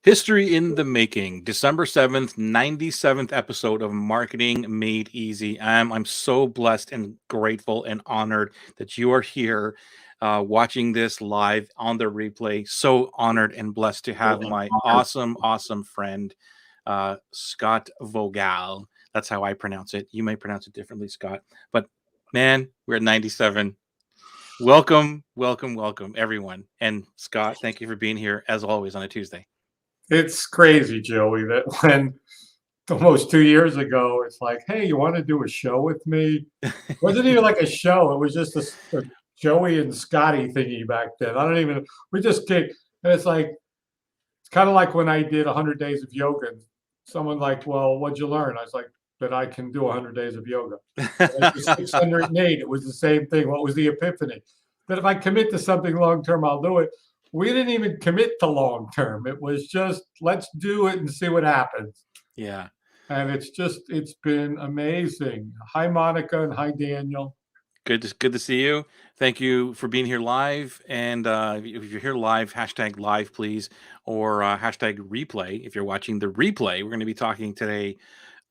History in the making, December 7th, 97th episode of Marketing Made Easy. I'm so blessed and grateful and honored that you are here watching this live on the replay. So honored and blessed to have my awesome friend, Scott Vogel. That's how I pronounce it. You may pronounce it differently, Scott. But man, we're at 97. Welcome, everyone. And Scott, thank you for being here as always on a Tuesday. It's crazy, Joey, that when almost 2 years ago, it's like, hey, you want to do a show with me? It wasn't even like a show. It was just a Joey and Scotty thingy back then. We just kicked. And it's like, it's kind of like when I did 100 days of yoga. And someone like, well, what'd you learn? I was like, that I can do 100 days of yoga. It was 608. It was the same thing. What was the epiphany? That if I commit to something long-term, I'll do it. We didn't even commit to long-term. It was just, let's do it and see what happens. Yeah. And it's been amazing. Hi, Monica, and hi, Daniel. Good to see you. Thank you for being here live. And if you're here live, hashtag live, please, or hashtag replay. If you're watching the replay, we're going to be talking today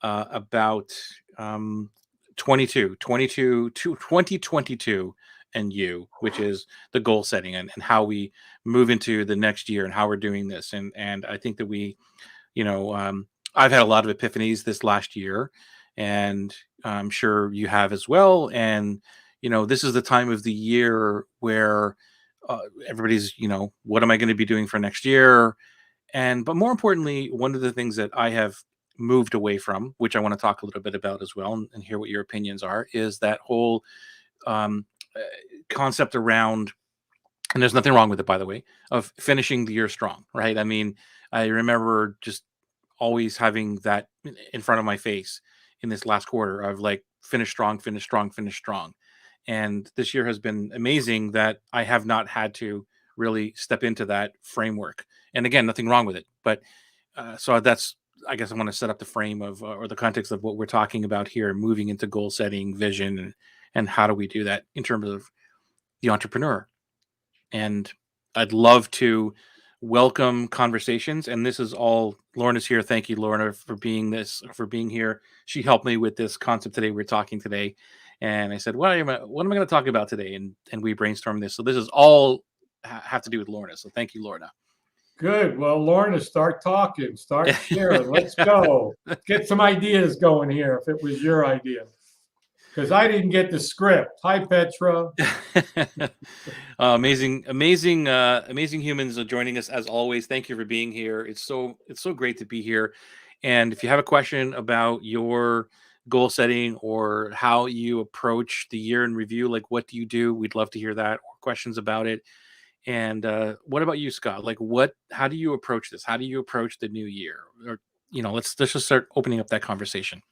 about 2022 and you, which is the goal setting and how we move into the next year and how we're doing this. And I think that we, I've had a lot of epiphanies this last year, and I'm sure you have as well. And, this is the time of the year where everybody's, what am I going to be doing for next year? But more importantly, one of the things that I have moved away from, which I want to talk a little bit about as well and hear what your opinions are, is that whole concept around, and there's nothing wrong with it, by the way, of finishing the year strong, right? I mean, I remember just always having that in front of my face in this last quarter of like, finish strong. And this year has been amazing that I have not had to really step into that framework. And again, nothing wrong with it. But so that's, I guess I want to set up the frame of, or the context of what we're talking about here, moving into goal setting, vision, and how do we do that in terms of the entrepreneur. And I'd love to welcome conversations. And this is all, Lorna's here. Thank you, Lorna, for being here. She helped me with this concept today. We're talking today. And I said, what am I going to talk about today? And we brainstormed this. So this is all have to do with Lorna. So thank you, Lorna. Good. Well, Lorna, start talking, start sharing. Let's go. Get some ideas going here if it was your idea. Because I didn't get the script. Hi, Petra. Amazing humans are joining us as always. Thank you for being here. It's so great to be here. And if you have a question about your goal setting or how you approach the year in review, like what do you do? We'd love to hear that, or questions about it. And what about you, Scott? Like how do you approach this? How do you approach the new year? Or, let's just start opening up that conversation.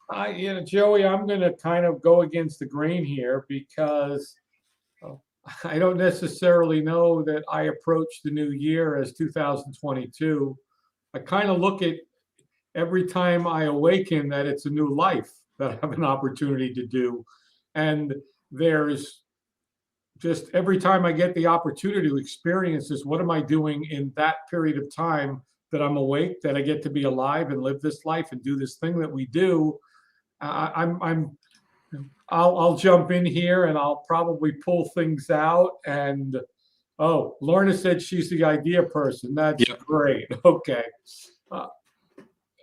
Joey, I'm going to kind of go against the grain here because I don't necessarily know that I approach the new year as 2022. I kind of look at every time I awaken that it's a new life that I have an opportunity to do. And there's just every time I get the opportunity to experience this, what am I doing in that period of time that I'm awake, that I get to be alive and live this life and do this thing that we do? I'll jump in here and I'll probably pull things out. And Lorna said she's the idea person. That's great. Okay.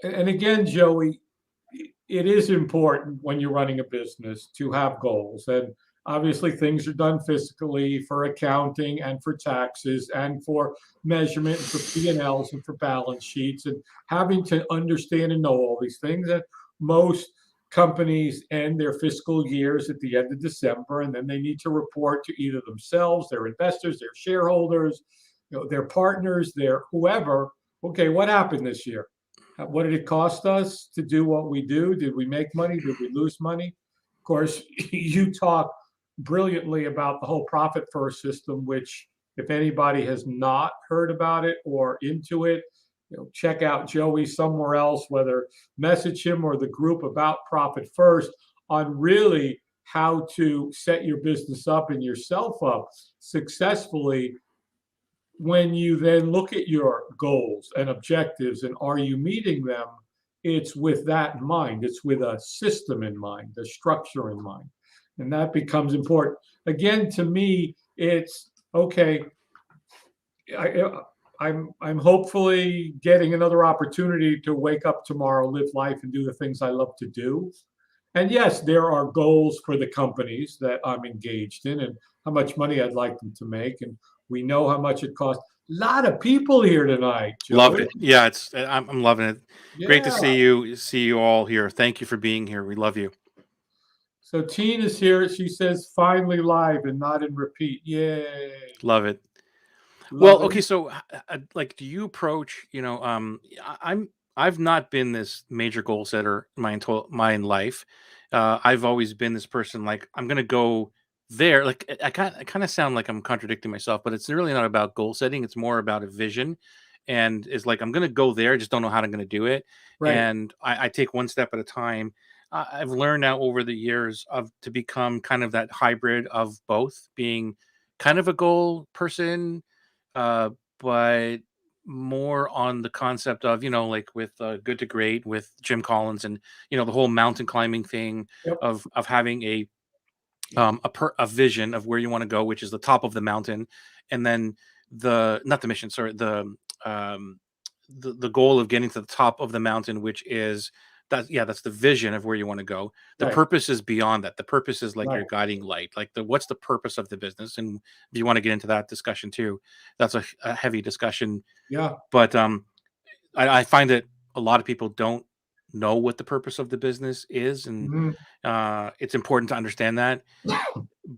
And again, Joey, it is important when you're running a business to have goals. And obviously things are done fiscally for accounting and for taxes and for measurement and for P&Ls and for balance sheets, and having to understand and know all these things. And most companies end their fiscal years at the end of December, and then they need to report to either themselves, their investors, their shareholders, their partners, their whoever. Okay, what happened this year? What did it cost us to do what we do? Did we make money? Did we lose money? Of course, you talk brilliantly about the whole profit first system, which if anybody has not heard about it or into it, check out Joey somewhere else, whether message him or the group about profit first on really how to set your business up and yourself up successfully when you then look at your goals and objectives and are you meeting them, it's with that in mind. It's with a system in mind, a structure in mind. And that becomes important. Again, to me, it's okay. I'm hopefully getting another opportunity to wake up tomorrow, live life, and do the things I love to do. And yes, there are goals for the companies that I'm engaged in and how much money I'd like them to make. And we know how much it costs. A lot of people here tonight, Loved Joey. it. Yeah, I'm loving it. Great to Yeah. see you all here. Thank you for being here. We love you. So Tina's here. She says, finally live and not in repeat. Yay. Love it. Well, Love it. okay, so like, do you approach, I've not been this major goal setter my life. I've always been this person like I'm gonna go there. Like I kind of sound like I'm contradicting myself, but it's really not about goal setting. It's more about a vision, and it's like I'm gonna go there. I just don't know how I'm gonna do it, Right. and I take one step at a time. I've learned now over the years of to become kind of that hybrid of both, being kind of a goal person, uh, but more on the concept of, like with Good to Great with Jim Collins, and the whole mountain climbing thing Yep. of having a vision of where you want to go, which is the top of the mountain, and then the not the mission, sorry, um the goal of getting to the top of the mountain, which is that's the vision of where you want to go. The Right. purpose is beyond that. The purpose is like your Right. guiding light, like what's the purpose of the business. And if you want to get into that discussion too, that's a heavy discussion. Yeah. But I find that a lot of people don't know what the purpose of the business is, and Mhm. it's important to understand that.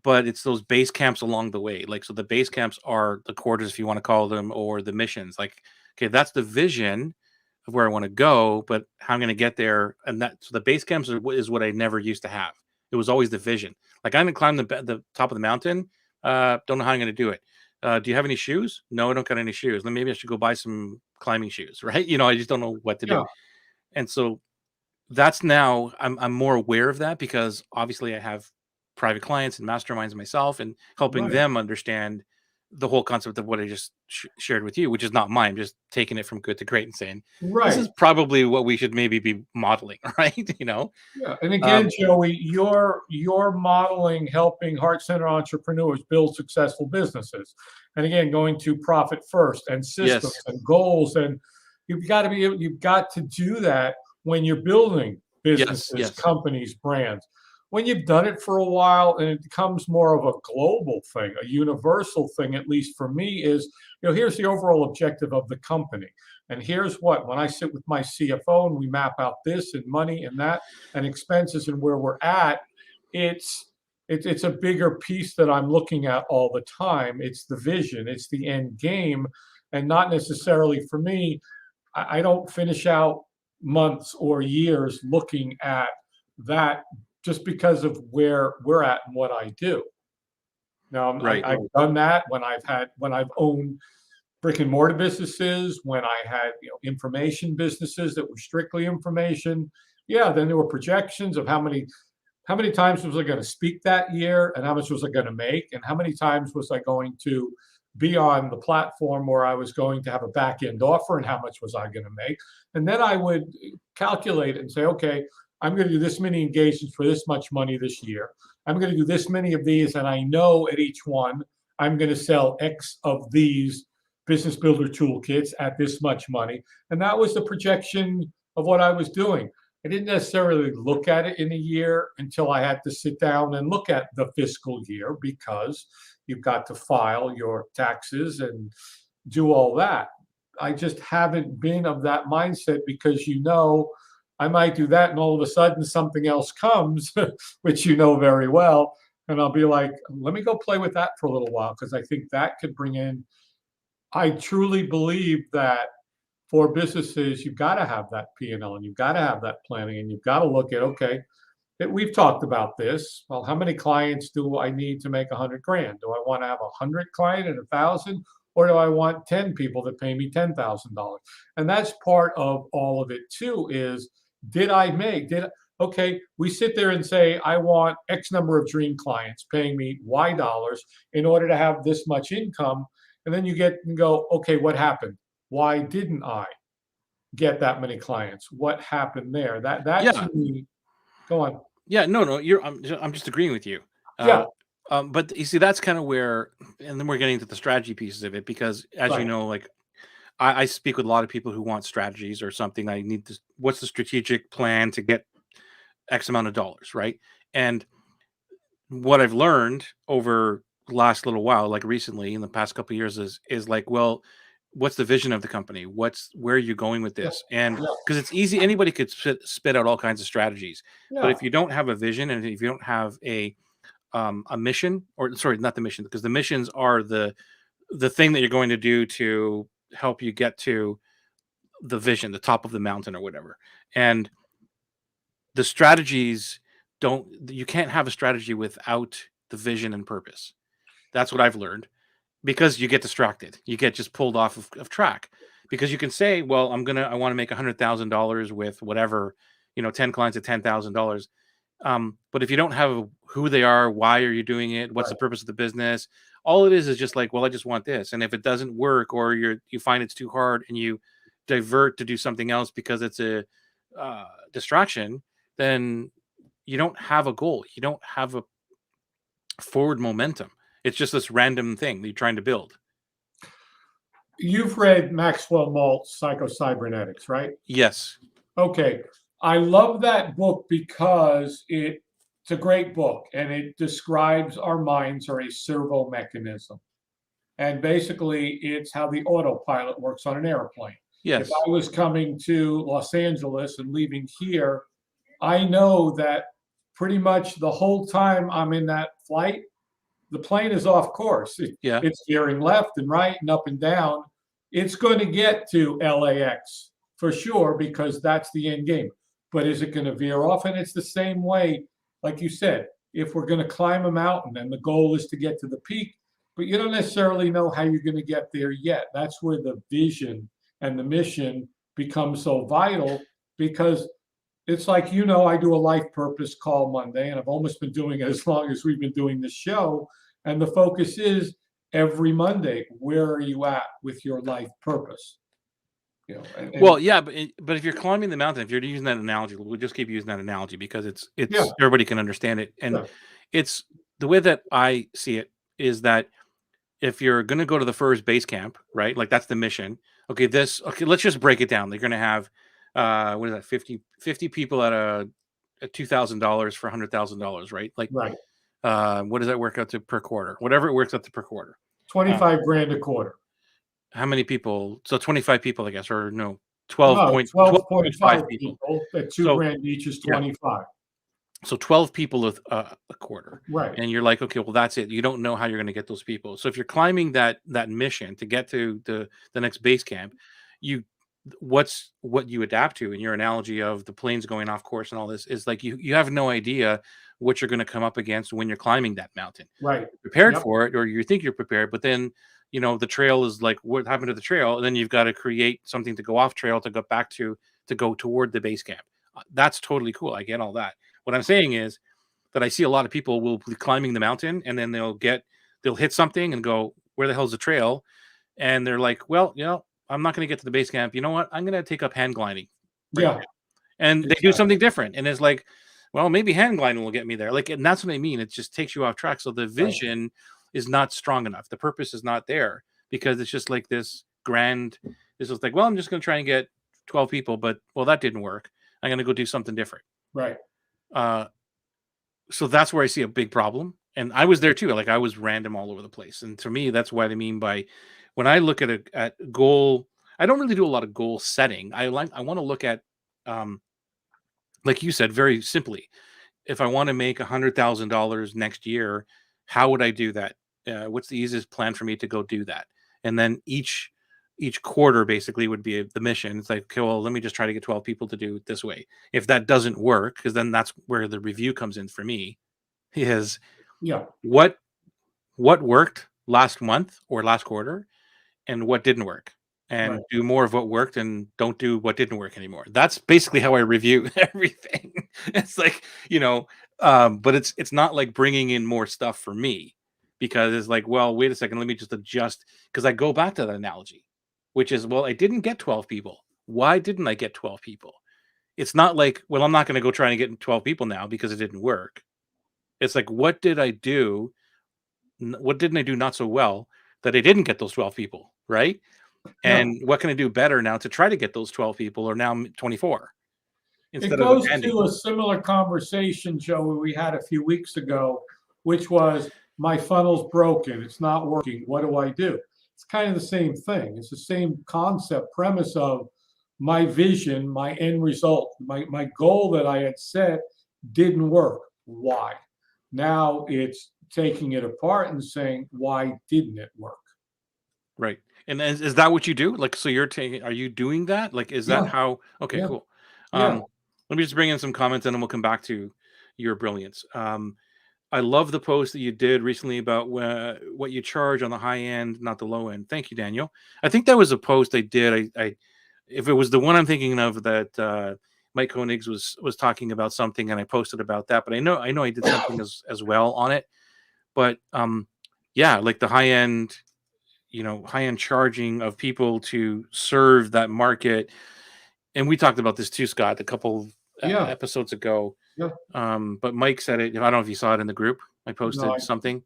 But it's those base camps along the way. Like, so the base camps are the quarters, if you want to call them, or the missions. Like, okay, that's the vision of where I want to go, but how I'm going to get there. And that, so the base camps is what I never used to have. It was always the vision. Like, I'm going to climb the top of the mountain. Don't know how I'm going to do it. Do you have any shoes? No, I don't got any shoes. Then maybe I should go buy some climbing shoes, right? I just don't know what to do. Yeah. And so that's now I'm more aware of that, because obviously I have private clients and masterminds myself, and helping Right. them understand the whole concept of what I just shared with you, which is not mine. I'm just taking it from Good to Great and saying this Right. is probably what we should maybe be modeling, right? Yeah. And again, Um, Joey, you're modeling helping heart-centered entrepreneurs build successful businesses. And again, going to profit first and systems yes, and goals. And you've got to do that when you're building yes, businesses, yes, companies, brands. When you've done it for a while and it becomes more of a global thing, a universal thing, at least for me, is, here's the overall objective of the company. And here's what, when I sit with my CFO and we map out this and money and that and expenses and where we're at, it's a bigger piece that I'm looking at all the time. It's the vision, it's the end game, and not necessarily for me. I don't finish out months or years looking at that just because of where we're at and what I do. Now, right, I've done that when I've owned brick and mortar businesses, when I had information businesses that were strictly information. Yeah, then there were projections of how many times was I going to speak that year, and how much was I going to make, and how many times was I going to be on the platform where I was going to have a back end offer, and how much was I going to make. And then I would calculate it and say, okay, I'm going to do this many engagements for this much money this year. I'm going to do this many of these, and I know at each one I'm going to sell X of these business builder toolkits at this much money. And that was the projection of what I was doing. I didn't necessarily look at it in a year until I had to sit down and look at the fiscal year, because you've got to file your taxes and do all that. I just haven't been of that mindset, because I might do that and all of a sudden something else comes, which very well. And I'll be like, let me go play with that for a little while, because I think that could bring in. I truly believe that for businesses, you've got to have that P&L, and you've got to have that planning, and you've got to look at, okay, we've talked about this. Well, how many clients do I need to make 100 grand? Do I want to have 100 client and 1,000, or do I want 10 people that pay me $10,000? And that's part of all of it too. Is okay, we sit there and say, I want X number of dream clients paying me Y dollars in order to have this much income. And then you get and go, okay, what happened? Why didn't I get that many clients? What happened there? That Yeah. to me, go on. Yeah, no, I'm just agreeing with you. Uh, Yeah, but you see, that's kind of where, and then we're getting to the strategy pieces of it because, as you right. know, like I speak with a lot of people who want strategies or something. I need to, what's the strategic plan to get X amount of dollars, right? And what I've learned over the last little while, like recently in the past couple of years, is like, well, what's the vision of the company? Where are you going with Yeah, this? And yeah, because it's easy, anybody could spit out all kinds of strategies, but yeah. if you don't have a vision and if you don't have a mission, or sorry, not the mission, because the missions are the thing that you're going to do to help you get to the vision, the top of the mountain or whatever. And the strategies don't, you can't have a strategy without the vision and purpose. That's what I've learned because you get distracted. You get just pulled off of track because you can say, well, I want to make $100,000 with whatever, 10 clients at $10,000. But if you don't have who they are, why are you doing it? What's the Right. purpose of the business? All it is just like, well, I just want this. And if it doesn't work, or you find it's too hard and you divert to do something else because it's a distraction, then you don't have a goal. You don't have a forward momentum. It's just this random thing that you're trying to build. You've read Maxwell Maltz PsychoCybernetics, right? Yes. Okay. I love that book because it's a great book and it describes our minds are a servo mechanism. And basically, it's how the autopilot works on an airplane. If Yes. I was coming to Los Angeles and leaving here, I know that pretty much the whole time I'm in that flight, the plane is off course. Yeah. It's veering left and right and up and down. It's going to get to LAX for sure because that's the end game. But is it going to veer off? And it's the same way, like you said, if we're going to climb a mountain and the goal is to get to the peak, but you don't necessarily know how you're going to get there yet. That's where the vision and the mission become so vital because it's like, I do a life purpose call Monday, and I've almost been doing it as long as we've been doing this show. And the focus is every Monday, where are you at with your life purpose? Well, yeah, but if you're climbing the mountain, if you're using that analogy, we'll just keep using that analogy because yeah, it's everybody can understand it, and yeah, it's the way that I see it is that if you're going to go to the first base camp, right? Like that's the mission. Okay, let's just break it down. They're going to have what is that, 50 people at $2,000 for $100,000, right? Like right. what does that work out to per quarter? Whatever it works out to per quarter. 25 grand a quarter. How many people? So 25 people, I guess, or no, No, 12.5 12.5 people. people at two So grand each is yeah, 25. so 12 people a quarter, Right, and you're like, okay, well, that's it. You don't know how you're going to get those people. So if you're climbing that mission to get to the next base camp, you what you adapt to in your analogy of the planes going off course and all this is like you have no idea what you're going to come up against when you're climbing that mountain. right. You're prepared Yep, for it, or you think you're prepared, but then the trail is like, what happened to the trail? And then you've got to create something to go off trail to go back to go toward the base camp. That's totally cool. I get all that. What I'm saying is that I see a lot of people will be climbing the mountain and then they'll hit something and go, where the hell's the trail? And they're like, well, I'm not going to get to the base camp. You know what? I'm going to take up hang gliding right yeah, now. And they do exactly. something different. And it's like, well, maybe hang gliding will get me there. Like, and that's what I mean. It just takes you off track. So the Right, vision is not strong enough. The purpose is not there because it's just like this is like, well, I'm just going to try and get 12 people, but well, that didn't work. I'm going to go do something different. right. Uh, so that's where I see a big problem. And I was there too. Like I was random all over the place. And to me, that's what I mean by when I look at goal, I don't really do a lot of goal setting. I want to look at, um, like you said, very simply, if I want to make $100,000 next year, how would I do that? What's the easiest plan for me to go do that? And then each quarter basically would be the mission. It's like, okay, well, let me just try to get 12 people to do it this way. If that doesn't work, because then that's where the review comes in for me, is Yeah, what what worked last month or last quarter and what didn't work, right, and do more of what worked and don't do what didn't work anymore. That's basically how I review everything. It's like, but it's not like bringing in more stuff for me because it's like, well, wait a second, let me just adjust. Because I go back to that analogy, which is, well, I didn't get 12 people. Why didn't I get 12 people? It's not like, well, I'm not going to go try and get 12 people now because it didn't work. It's like, what did I do? What didn't I do not so well that I didn't get those 12 people, right? Yeah. And what can I do better now to try to get those 12 people, or now 24, It instead of goes abandoning? to a similar conversation, Joey, we had a few weeks ago, which was my funnel's broken. It's not working. What do I do? It's kind of the same thing. It's the same concept, premise of my vision, my end result, my goal that I had set didn't work. Why? Now it's taking it apart and saying, why didn't it work? Right. And is that what you do? Like, so are you doing that? Like, is that Yeah, how, okay, yeah, cool. yeah, Let me just bring in some comments and then we'll come back to your brilliance. I love the post that you did recently about what you charge on the high end, not the low end. Thank you, Daniel. I think that was a post I did. If it was the one I'm thinking of, that Mike Koenigs was talking about something, and I posted about that. But I know I did something as well on it. But yeah, like the high end, high end charging of people to serve that market. And we talked about this too, Scott, a couple yeah, episodes ago. yeah. But Mike said it. I don't know if you saw it in the group. I No, posted something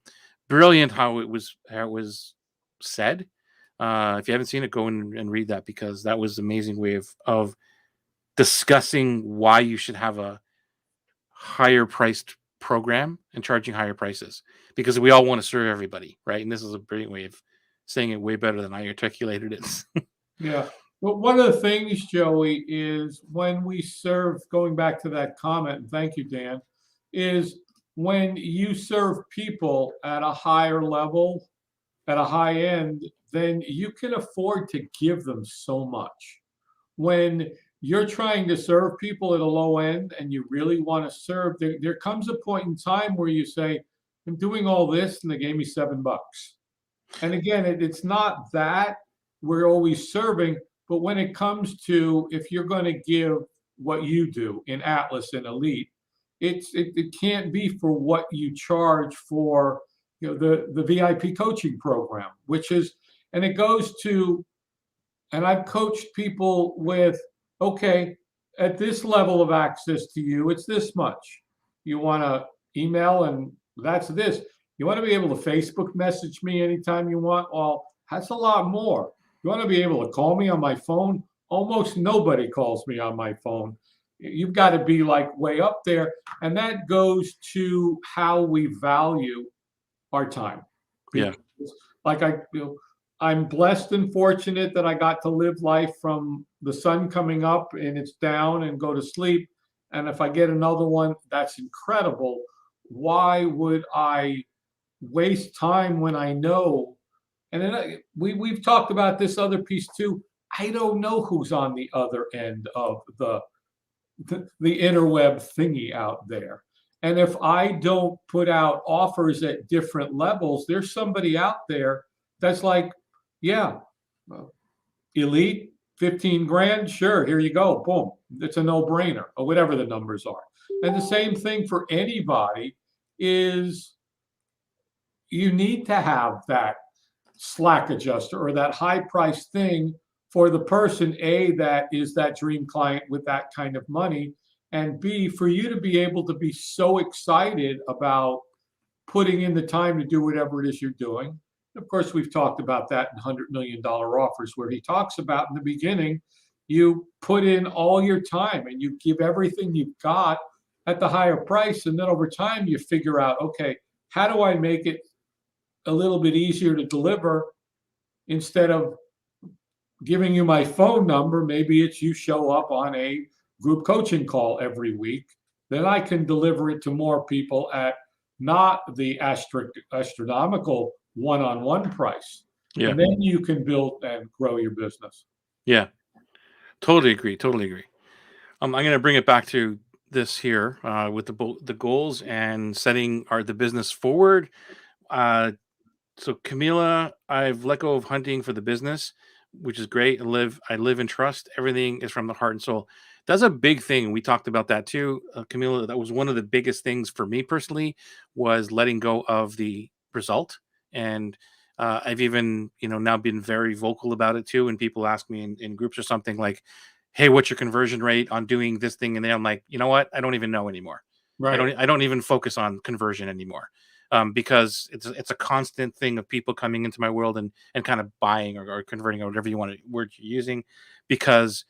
brilliant how it was said. If you haven't seen it, go and read that, because that was an amazing way of discussing why you should have a higher priced program and charging higher prices, because we all want to serve everybody, right? And this is a brilliant way of saying it, way better than I articulated it. yeah. Well, one of the things, Joey, is when we serve, going back to that comment, and thank you, Dan, is when you serve people at a higher level, at a high end, then you can afford to give them so much. When you're trying to serve people at a low end and you really want to serve, there comes a point in time where you say, I'm doing all this and they gave me $7. And again, it's not that we're always serving, but when it comes to, if you're going to give what you do in Atlas and Elite, it can't be for what you charge for, the VIP coaching program, which is, and it goes to, and I've coached people with, okay, at this level of access to you, it's this much. You want to email, and that's this. You want to be able to Facebook message me anytime you want? Well, that's a lot more. You want to be able to call me on my phone? Almost nobody calls me on my phone. You've got to be like way up there. And that goes to how we value our time. Yeah. Because like I'm blessed and fortunate that I got to live life from the sun coming up and it's down and go to sleep. And if I get another one, that's incredible. Why would I waste time when I know? And then we've talked about this other piece too. I don't know who's on the other end of the interweb thingy out there. And if I don't put out offers at different levels, there's somebody out there that's like, yeah, Elite, 15 grand, sure, here you go, boom. It's a no-brainer, or whatever the numbers are. And the same thing for anybody is, you need to have that Slack adjuster or that high price thing for the person, A, that is that dream client with that kind of money, and B, for you to be able to be so excited about putting in the time to do whatever it is you're doing. Of course, we've talked about that in $100 million offers, where he talks about in the beginning, you put in all your time and you give everything you've got at the higher price. And then over time, you figure out, okay, how do I make it a little bit easier to deliver? Instead of giving you my phone number, maybe it's you show up on a group coaching call every week. Then I can deliver it to more people at not the astronomical one-on-one price. Yeah. And then you can build and grow your business. Yeah. Totally agree. Totally agree. I'm going to bring it back to this here with the goals and setting the business forward. So Camila, I've let go of hunting for the business, which is great. I live and trust. Everything is from the heart and soul. That's a big thing. We talked about that too, Camila. That was one of the biggest things for me personally, was letting go of the result. And I've even, now been very vocal about it too. And people ask me in groups or something like, hey, what's your conversion rate on doing this thing? And then I'm like, you know what? I don't even know anymore. Right. I don't even focus on conversion anymore. Because it's a constant thing of people coming into my world and kind of buying or converting or whatever you want to word you're using, because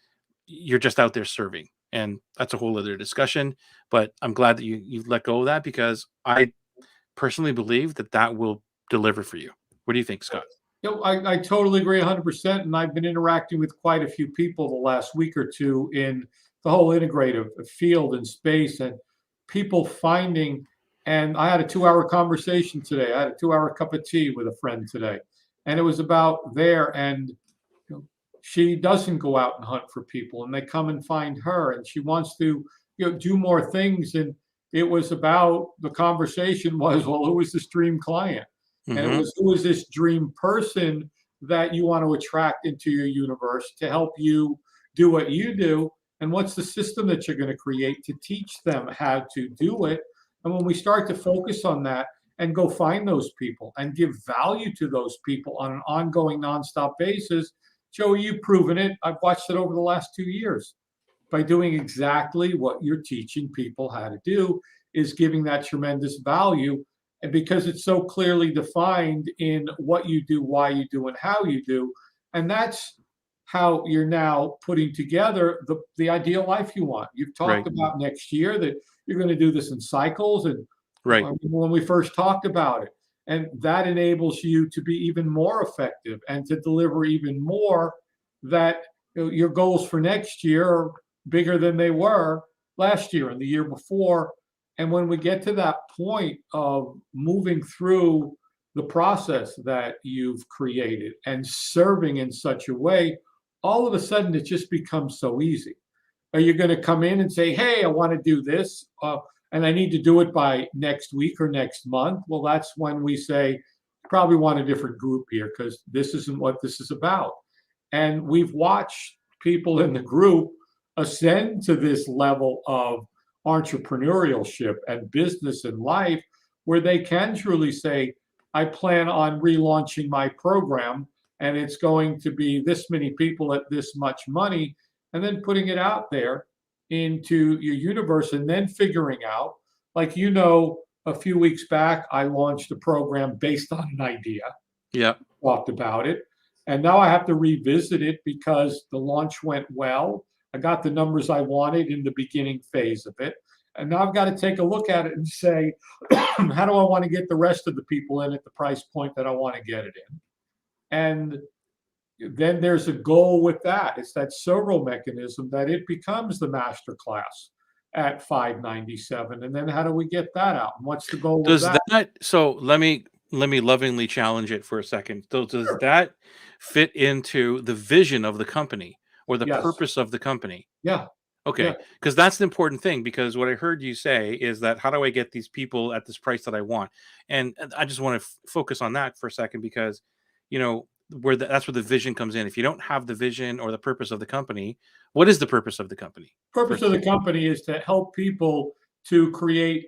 you're just out there serving. And that's a whole other discussion. But I'm glad that you let go of that, because I personally believe that will deliver for you. What do you think, Scott? I totally agree 100%. And I've been interacting with quite a few people the last week or two in the whole integrative field and space, and people finding, and I had a 2-hour conversation today. I had a 2-hour cup of tea with a friend today, and it was about there. And she doesn't go out and hunt for people, and they come and find her, and she wants to do more things. And it was about, the conversation was, well, who was this dream client? And it was, who is this dream person that you want to attract into your universe to help you do what you do? And what's the system that you're going to create to teach them how to do it? And when we start to focus on that and go find those people and give value to those people on an ongoing, nonstop basis, Joey, you've proven it. I've watched it over the last 2 years. By doing exactly what you're teaching people how to do, is giving that tremendous value. And because it's so clearly defined in what you do, why you do, and how you do. And that's how you're now putting together the ideal life you want. You've talked about next year that you're going to do this in cycles. And when we first talked about it, and that enables you to be even more effective and to deliver even more, that your goals for next year are bigger than they were last year and the year before. And when we get to that point of moving through the process that you've created and serving in such a way, all of a sudden it just becomes so easy. Are you going to come in and say, hey, I want to do this, and I need to do it by next week or next month? Well, that's when we say, probably want a different group here, because this isn't what this is about. And we've watched people in the group ascend to this level of entrepreneurship and business and life, where they can truly say, I plan on relaunching my program, and it's going to be this many people at this much money, and then putting it out there into your universe, and then figuring out, like, a few weeks back, I launched a program based on an idea. Yeah. Talked about it. And now I have to revisit it because the launch went well. I got the numbers I wanted in the beginning phase of it. And now I've got to take a look at it and say, how do I want to get the rest of the people in at the price point that I want to get it in? And then there's a goal with that. It's that servo mechanism that it becomes the master class at $597. And then how do we get that out? And what's the goal Does of that? So let me lovingly challenge it for a second. So does that fit into the vision of the company or the purpose of the company? Yeah. Okay. Because that's the important thing, because what I heard you say is that, how do I get these people at this price that I want? And I just want to focus on that for a second, because, that's where the vision comes in. If you don't have the vision or the purpose of the company, what is the purpose of the company? Purpose of the company is to help people to create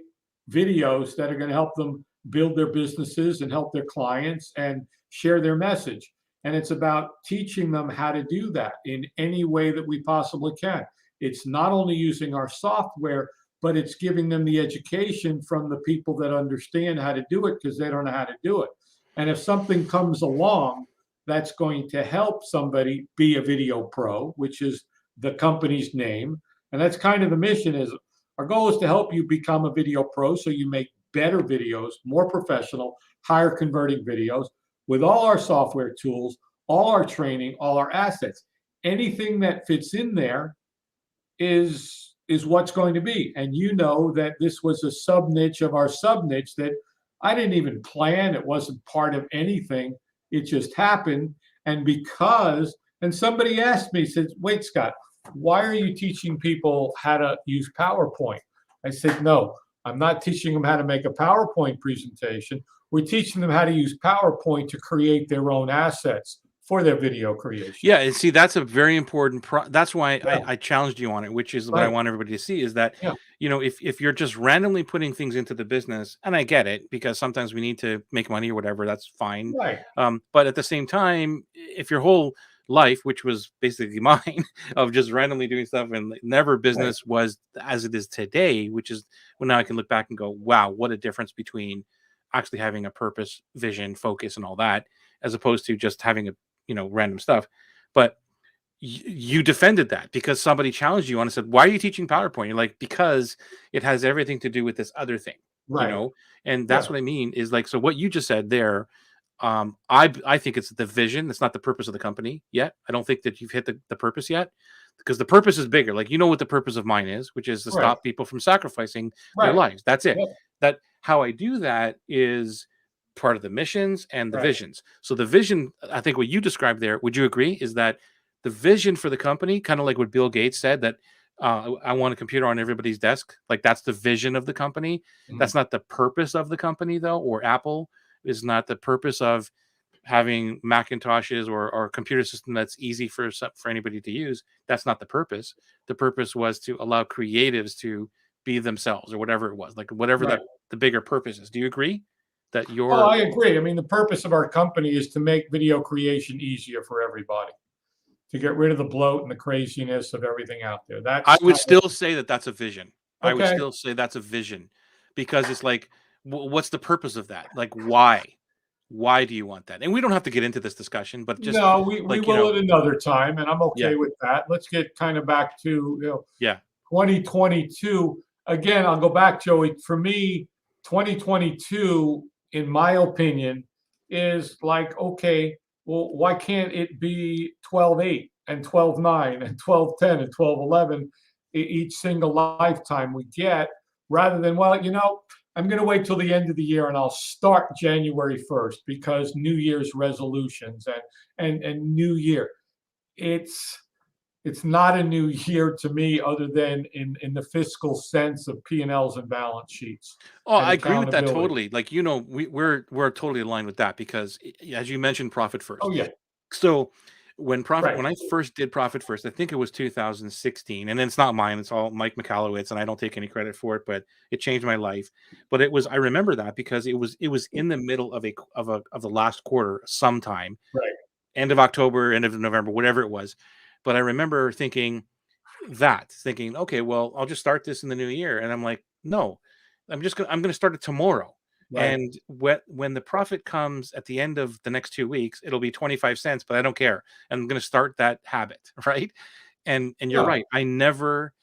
videos that are going to help them build their businesses and help their clients and share their message. And it's about teaching them how to do that in any way that we possibly can. It's not only using our software, but it's giving them the education from the people that understand how to do it, because they don't know how to do it. And if something comes along that's going to help somebody be a video pro, which is the company's name, and that's kind of the mission, is our goal is to help you become a video pro so you make better videos, more professional, higher converting videos with all our software tools, all our training, all our assets. Anything that fits in there is what's going to be. And that this was a sub niche of our sub niche that I didn't even plan. It wasn't part of anything. It just happened. And somebody asked me, said, wait, Scott, why are you teaching people how to use PowerPoint? I said, no, I'm not teaching them how to make a PowerPoint presentation. We're teaching them how to use PowerPoint to create their own assets for their video creation. Yeah, and see, that's a very important that's why Yeah. I challenged you on it, which is what I Right. want everybody to see is that, Yeah. if you're just randomly putting things into the business, and I get it because sometimes we need to make money or whatever, that's fine. Right. But at the same time, if your whole life, which was basically mine, of just randomly doing stuff and never Right. business was as it is today, which is when now I can look back and go, wow, what a difference between actually having a purpose, vision, focus, and all that, as opposed to just having a random stuff. But you defended that because somebody challenged you on and said, why are you teaching PowerPoint? You're like, because it has everything to do with this other thing, Right. and that's Yeah. what I mean is like, so what you just said there, I think it's the vision. It's not the purpose of the company yet. I don't think that you've hit the purpose yet, because the purpose is bigger. Like, what the purpose of mine is, which is to Right. stop people from sacrificing their Right. lives. That's it. Yeah. That how I do that is part of the missions and the Right. visions. So the vision, I think what you described there, would you agree, is that the vision for the company, kind of like what Bill Gates said, that I want a computer on everybody's desk. Like, that's the vision of the company. Mhm. That's not the purpose of the company, though. Or Apple is not the purpose of having Macintoshes or a computer system that's easy for anybody to use. That's not the purpose. The purpose was to allow creatives to be themselves, or whatever it was, like whatever Right. the bigger purpose is. Do you agree that Oh, your I agree. I mean, the purpose of our company is to make video creation easier for everybody, to get rid of the bloat and the craziness of everything out there. I That's would kind of still say that that's a vision. I would okay. still say that's a vision, because it's like, what's the purpose of that? Like, why? Why do you want that? And we don't have to get into this discussion, but just No, we like, will at another time, and I'm yeah, okay with that. Let's get kind of back to yeah, 2022. Again, I'll go back, Joey. For me, 2022, in my opinion, is like, okay, well, why can't it be 12/8 and 12/9 and 12/10 and 12/11 each single lifetime we get, rather than, well, I'm going to wait till the end of the year and I'll start January 1st because New Year's resolutions and New Year. It's it's not a new year to me, other than in the fiscal sense of P&Ls and balance sheets oh, and I agree with that accountability. totally. Like, we're totally aligned with that, because as you mentioned, profit Oh first. yeah, So right. when I first did Profit First, I think it was 2016, and it's not mine, it's all Mike McAllowitz, and I don't take any credit for it, but it changed my life. But I remember that because it was in the middle of the last quarter sometime, Right. end of October, end of November, whatever it was. But I remember thinking, okay, well, I'll just start this in the new year. And I'm like, no, I'm gonna start it tomorrow. Right. And when the profit comes at the end of the next 2 weeks, it'll be 25 cents, but I don't care. I'm gonna start that habit, right? And you're Yeah. right. I never,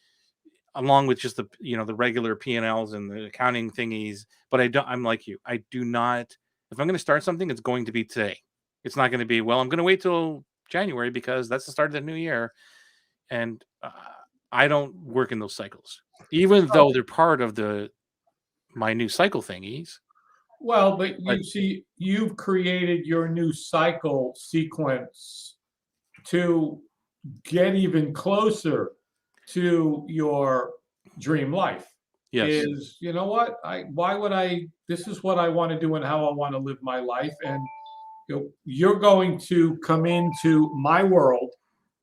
along with just the regular P&Ls and the accounting thingies, but I'm like you. I do not, if I'm gonna start something, it's going to be today. It's not gonna be, well, I'm gonna wait till January because that's the start of the new year. And I don't work in those cycles, even Oh, though they're part of my new cycle thingies. well, but But you see, you've created your new cycle sequence to get even closer to your dream life. yes, Is, you know what, why would I, this is what I want to do and how I want to live my life, and you're going to come into my world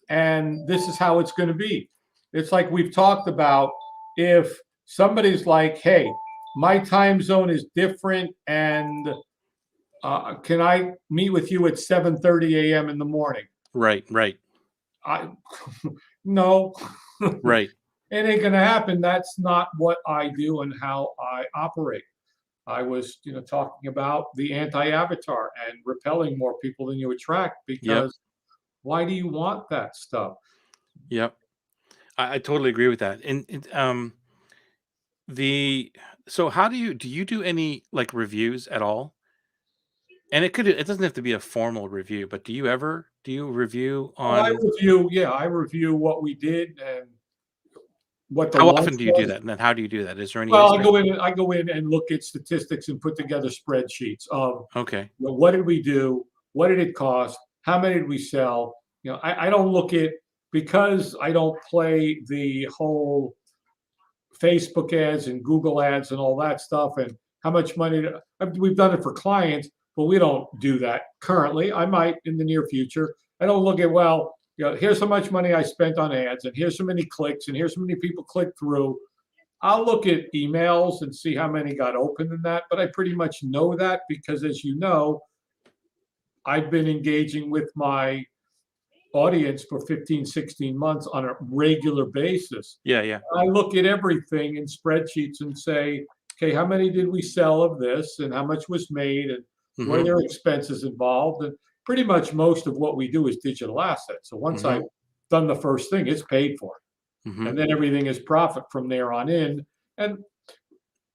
and this is how it's going to be. It's like we've talked about. If somebody's like, hey, my time zone is different, and can I meet with you at 7:30 a.m. in the morning? right, right, I no, right. it ain't gonna happen. That's not what I do and how I operate. I was, talking about the anti-avatar and repelling more people than you attract, Yep, because why do you want that stuff? yep. I totally agree with that. And the so how do you do any like reviews at all? And it doesn't have to be a formal review, but do you review Oh, on, I review what we did and what the how launch often do you do was. that? And then how do you do that? Is there any Well, insight? I go in and look at statistics and put together spreadsheets of, Okay. what did we do? What did it cost? How many did we sell? I don't look at, because I don't play the whole Facebook ads and Google ads and all that stuff, and how much money we've done it for clients. but we don't do that currently. I might in the near future. I don't look at, well, here's how much money I spent on ads, and here's how many clicks, and here's how many people clicked through. I'll look at emails and see how many got opened in that, but I pretty much know that because, as you know, I've been engaging with my audience for 15, 16 months on a regular basis. Yeah. I look at everything in spreadsheets and say, okay, how many did we sell of this, and how much was made, and were there expenses involved? And pretty much most of what we do is digital assets. So once I've done the first thing, it's paid for. And then everything is profit from there on in. And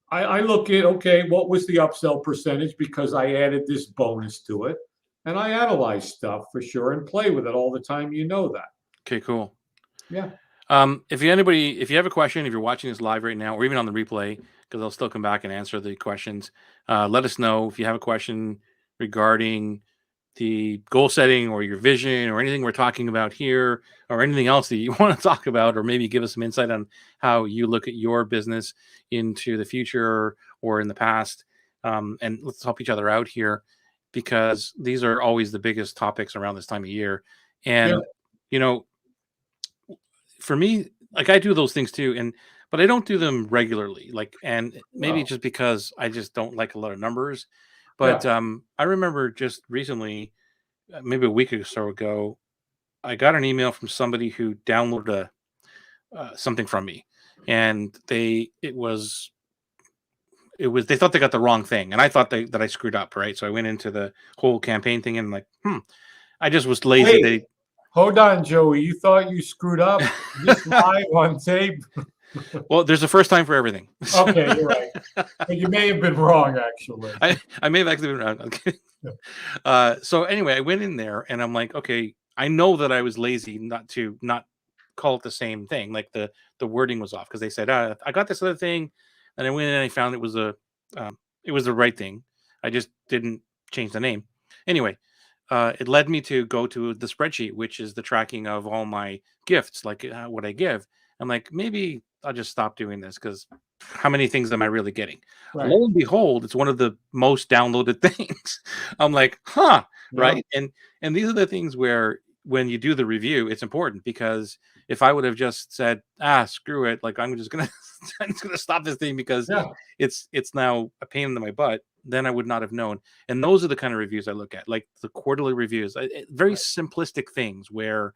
I look at, okay, what was the upsell percentage because I added this bonus to it. And I analyze stuff for sure and play with it all the time. You know that. Okay, cool. Yeah. If you have a question, if you're watching this live right now, or even on the replay, because I'll still come back and answer the questions, let us know if you have a question regarding the goal setting or your vision or anything we're talking about here, or anything else that you want to talk about, or maybe give us some insight on how you look at your business into the future or in the past. And let's help each other out here, because these are always the biggest topics around this time of year. And, for me, like, I do those things too, but I don't do them regularly. And maybe just because I just don't like a lot of numbers. But I remember just recently, maybe a week or so ago, I got an email from somebody who downloaded something from me, and they thought they got the wrong thing, and I thought that I screwed up, right? So I went into the whole campaign thing and I just was lazy. Wait, hold on, Joey. You thought you screwed up? Just live on tape? Well, there's a first time for everything. Okay, you're right. But you may have been wrong, actually. I may have actually been wrong. Okay. So anyway, I went in there and I'm like, okay, I know that I was lazy not call it the same thing. Like the wording was off because they said, I got this other thing, and I went in and I found it was the right thing. I just didn't change the name. Anyway, it led me to go to the spreadsheet, which is the tracking of all my gifts, like what I give. I'm like, maybe I'll just stop doing this, because how many things am I really getting? Right. Lo and behold, it's one of the most downloaded things. I'm like, yeah. Right. And these are the things where when you do the review, it's important, because if I would have just said, screw it, like I'm just gonna stop this thing because it's now a pain in my butt, then I would not have known. And those are the kind of reviews I look at, like the quarterly reviews, very simplistic things where,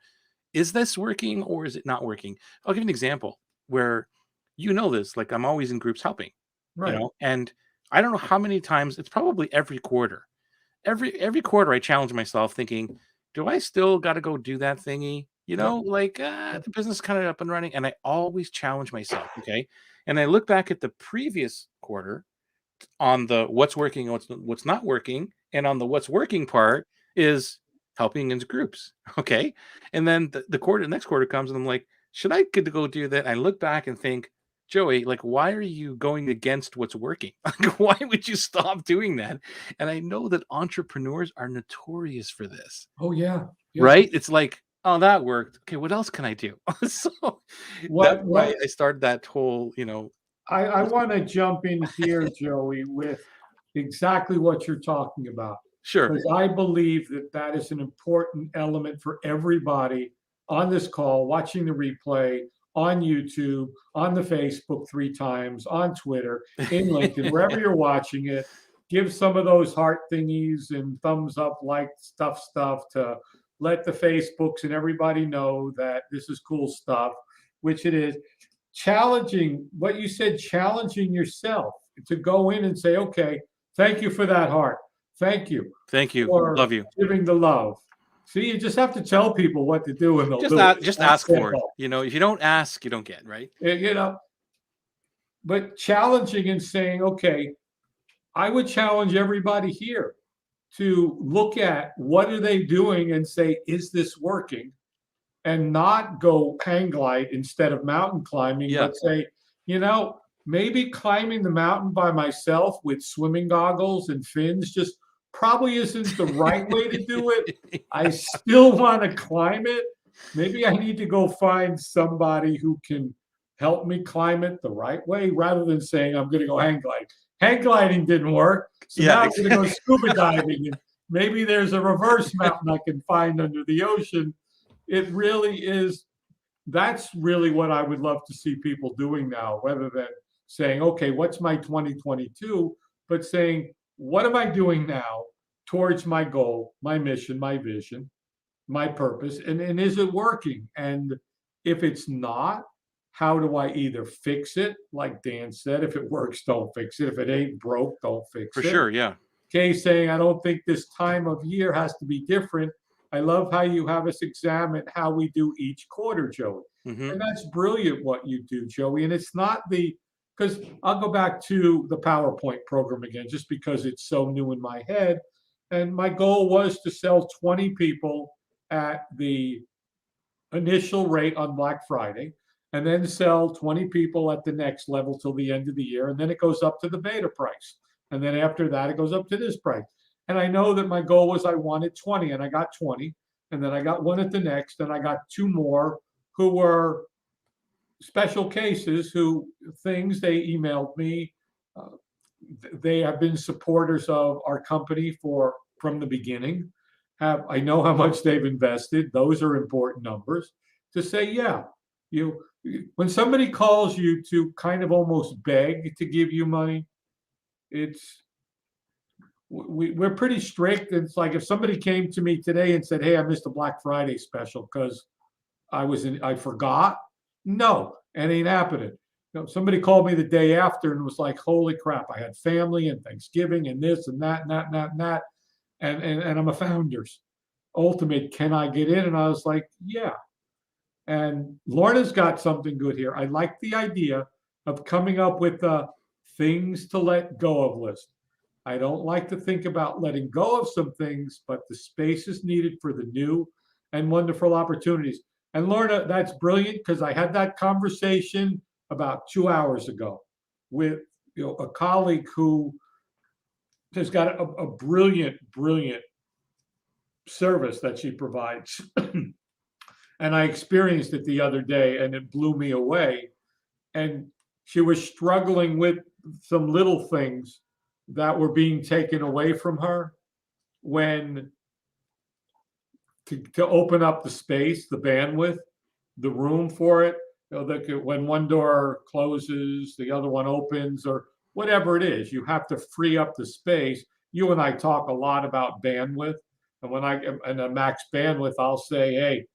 is this working or is it not working? I'll give you an example where, this, like, I'm always in groups helping, and I don't know how many times, it's probably every quarter. Every quarter I challenge myself thinking, do I still got to go do that thingy? The business is kind of up and running, and I always challenge myself. Okay. And I look back at the previous quarter on the what's working and what's not working. And on the what's working part is helping in groups. Okay. And then the next quarter comes and I'm like, should I get to go do that? I look back and think, Joey, like, why are you going against what's working? Like, why would you stop doing that? And I know that entrepreneurs are notorious for this. Oh, yeah. Right? It's like, oh, that worked. Okay, what else can I do? So that's why I started that whole, I want to jump in here, Joey, with exactly what you're talking about. Sure. Because I believe that is an important element for everybody on this call, watching the replay, on YouTube, on the Facebook 3 times, on Twitter, in LinkedIn, wherever you're watching it. Give some of those heart thingies and thumbs up, like stuff to let the Facebooks and everybody know that this is cool stuff, which it is. Challenging, what you said, challenging yourself to go in and say, okay, thank you for that heart. Thank you. Thank you. Love you. Giving the love. See, you just have to tell people what to do, and they'll do it. Just ask for it. If you don't ask, you don't get, right? But challenging and saying, okay, I would challenge everybody here to look at what are they doing and say, is this working? And not go hang glide instead of mountain climbing, but say, maybe climbing the mountain by myself with swimming goggles and fins just probably isn't the right way to do it. I still want to climb it. Maybe I need to go find somebody who can help me climb it the right way, rather than saying, I'm going to go hang gliding. Hang gliding didn't work. So now I'm going to go scuba diving, and maybe there's a reverse mountain I can find under the ocean. It really is. That's really what I would love to see people doing now, rather than saying, okay, what's my 2022, but saying, what am I doing now towards my goal, my mission, my vision, my purpose, and is it working? And if it's not, how do I either fix it, like Dan said? If it works, don't fix it. If it ain't broke, don't fix it. For sure, yeah. Kay saying, I don't think this time of year has to be different. I love how you have us examine how we do each quarter, Joey. And that's brilliant what you do, Joey. And it's not because I'll go back to the PowerPoint program again, just because it's so new in my head. And my goal was to sell 20 people at the initial rate on Black Friday, and then sell 20 people at the next level till the end of the year. And then it goes up to the beta price. And then after that, it goes up to this price. And I know that my goal was I wanted 20, and I got 20. And then I got one at the next, and I got two more who were special cases, things they emailed me. They have been supporters of our company from the beginning. I know how much they've invested. Those are important numbers to say, yeah, when somebody calls you to kind of almost beg to give you money, we're pretty strict. It's like if somebody came to me today and said, hey, I missed a Black Friday special because I forgot. No, it ain't happening. Somebody called me the day after and was like, holy crap, I had family and Thanksgiving and this and that and that and that and that. And I'm a founder's ultimate, can I get in? And I was like, yeah. And Lorna's got something good here. I like the idea of coming up with the things to let go of list. I don't like to think about letting go of some things, but the space is needed for the new and wonderful opportunities. And Lorna, that's brilliant, because I had that conversation about 2 hours ago with a colleague who has got a brilliant service that she provides. And I experienced it the other day, and it blew me away. And she was struggling with some little things that were being taken away from her when to open up the space, the bandwidth, the room for it. When one door closes, the other one opens, or whatever it is, you have to free up the space. You and I talk a lot about bandwidth. And when I am in a max bandwidth, I'll say, hey,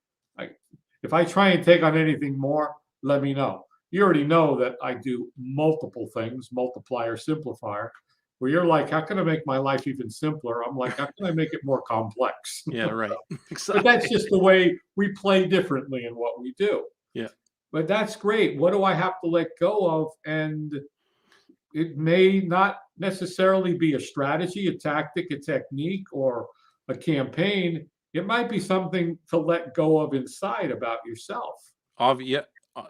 if I try and take on anything more, let me know. You already know that I do multiple things, multiplier, simplifier, where you're like, how can I make my life even simpler? I'm like, how can I make it more complex? Yeah, right. Exactly. But that's just the way we play differently in what we do. Yeah. But that's great. What do I have to let go of? And it may not necessarily be a strategy, a tactic, a technique, or a campaign. It might be something to let go of inside about yourself. Yeah,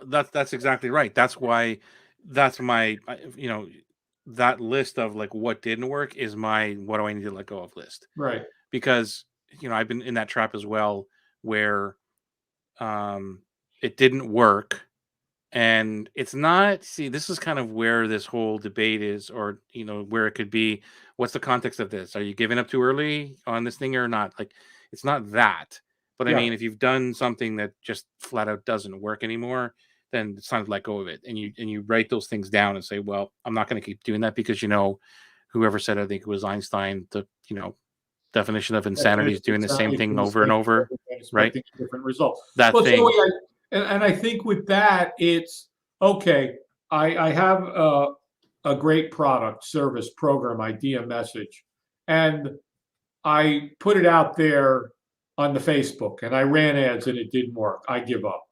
that's exactly right. That's why that's my, that list of like what didn't work is my what do I need to let go of list. Right. Because, I've been in that trap as well, where it didn't work. And it's not, this is kind of where this whole debate is, or, where it could be. What's the context of this? Are you giving up too early on this thing or not? Like, it's not that. But I mean, if you've done something that just flat out doesn't work anymore, then it's time to let go of it. And you write those things down and say, well, I'm not going to keep doing that, because, whoever said, I think it was Einstein, the, definition of insanity is doing the same thing over and over, right? Different results. That thing. So and I think with that, it's okay. I have a great product, service, program, idea, message, and I put it out there on the Facebook, and I ran ads, and it didn't work. I give up.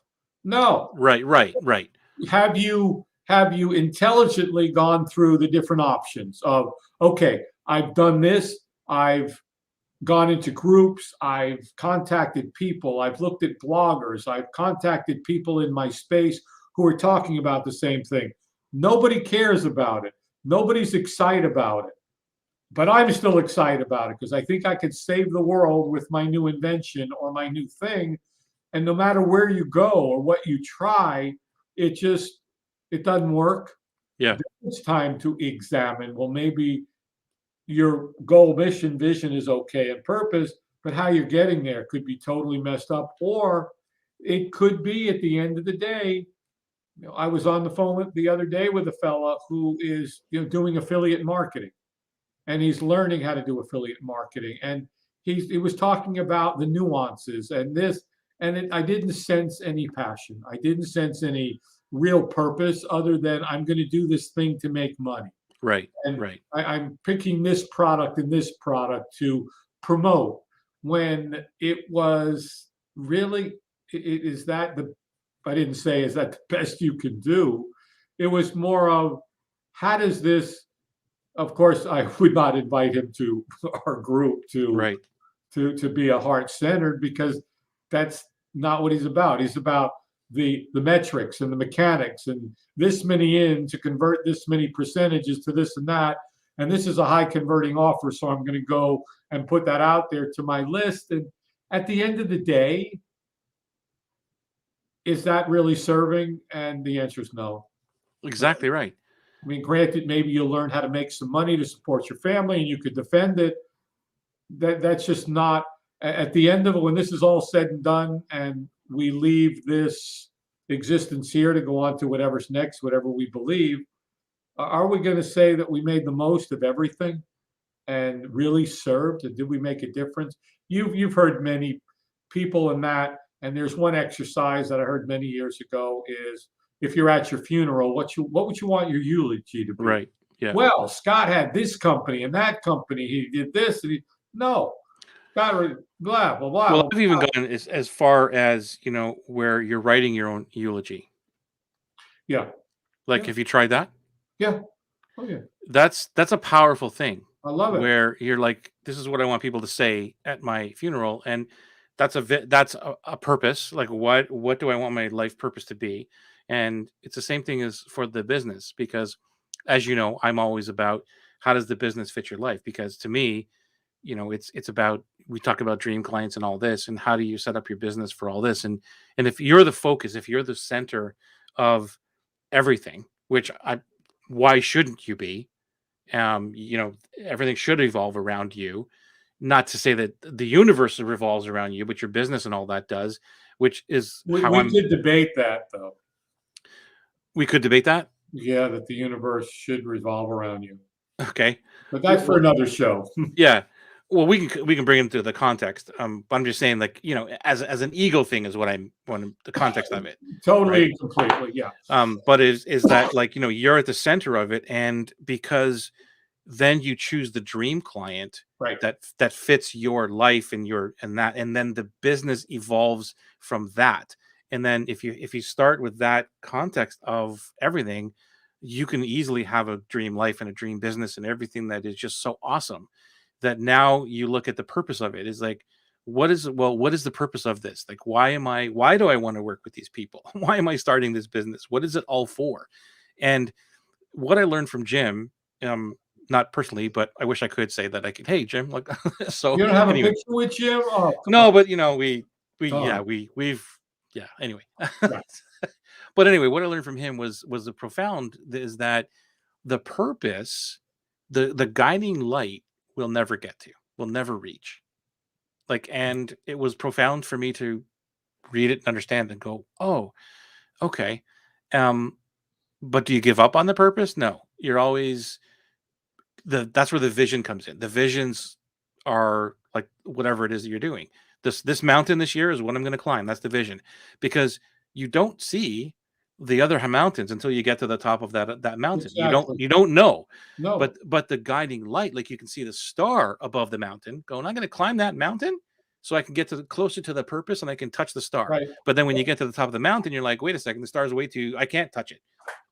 No. Right. Have you intelligently gone through the different options of, okay, I've done this, I've gone into groups, I've contacted people, I've looked at bloggers, I've contacted people in my space who are talking about the same thing. Nobody cares about it. Nobody's excited about it. But I'm still excited about it, because I think I could save the world with my new invention or my new thing. And no matter where you go or what you try, it just it doesn't work, Yeah. then it's time to examine, well, maybe your goal, mission, vision is okay and purpose, but how you're getting there could be totally messed up. Or it could be at the end of the day, I was on the phone the other day with a fella who is doing affiliate marketing, and he's learning how to do affiliate marketing, and he was talking about the nuances and this, and I didn't sense any passion. I didn't sense any real purpose other than I'm going to do this thing to make money. Right. And Right. I'm picking this product and this product to promote, when it was really, is that the, I didn't say, is that the best you can do? It was more of, how does this, of course, I would not invite him to our group Right. to be a heart-centered, because that's not what he's about. He's about the metrics and the mechanics, and this many in to convert this many percentages to this and that. And this is a high converting offer, so I'm going to go and put that out there to my list. And at the end of the day, is that really serving? And the answer is no. Exactly right. I mean, granted, maybe you'll learn how to make some money to support your family and you could defend it. That's just not, at the end of it, when this is all said and done and we leave this existence here to go on to whatever's next, whatever we believe, are we going to say that we made the most of everything and really served? And did we make a difference? You've heard many people in that, and there's one exercise that I heard many years ago is, if you're at your funeral, what would you want your eulogy to be? Right. Yeah. Well, Scott had this company and that company. He did this. And no. Scott, blah, blah, blah. Well, I've even gone as far as, where you're writing your own eulogy. Yeah. Like, have you tried that? Yeah. Oh, yeah. That's a powerful thing. I love it. Where you're like, this is what I want people to say at my funeral. And that's a purpose. Like, what do I want my life purpose to be? And it's the same thing as for the business, because as you know, I'm always about, how does the business fit your life? Because to me, it's about, we talk about dream clients and all this, and how do you set up your business for all this? And if you're the focus, if you're the center of everything, why shouldn't you be? Everything should evolve around you. Not to say that the universe revolves around you, but your business and all that does, which is we how could debate that, though. We could debate that. Yeah, that the universe should revolve around you. Okay, but that's for another show. Yeah. Well, we can bring into the context. But I'm just saying, like, as an ego thing is what I'm the context of it. Totally, right? Completely, yeah. But is that, like, you're at the center of it, and because then you choose the dream client, right, that fits your life and then the business evolves from that. And then if you start with that context of everything, you can easily have a dream life and a dream business and everything that is just so awesome, that now you look at the purpose of it is like, what is the purpose of this? Like, why do I want to work with these people? Why am I starting this business? What is it all for? And what I learned from Jim, not personally, but I wish I could say that I could, hey Jim, like, so you don't have anyway. A picture with Jim? Oh, no, but anyway. But anyway, what I learned from him was the profound, is that the purpose, the guiding light, we'll never reach. Like, and it was profound for me to read it and understand and go, oh, okay. But do you give up on the purpose? No, you're always that's where the vision comes in. The visions are like, whatever it is that you're doing. This mountain this year is what I'm going to climb. That's the vision, because you don't see the other mountains until you get to the top of that mountain. Exactly. You don't know. No. But the guiding light, like, you can see the star above the mountain going, I'm going to climb that mountain so I can get closer to the purpose and I can touch the star. Right. But then when you get to the top of the mountain, you're like, wait a second, the star's way too, I can't touch it.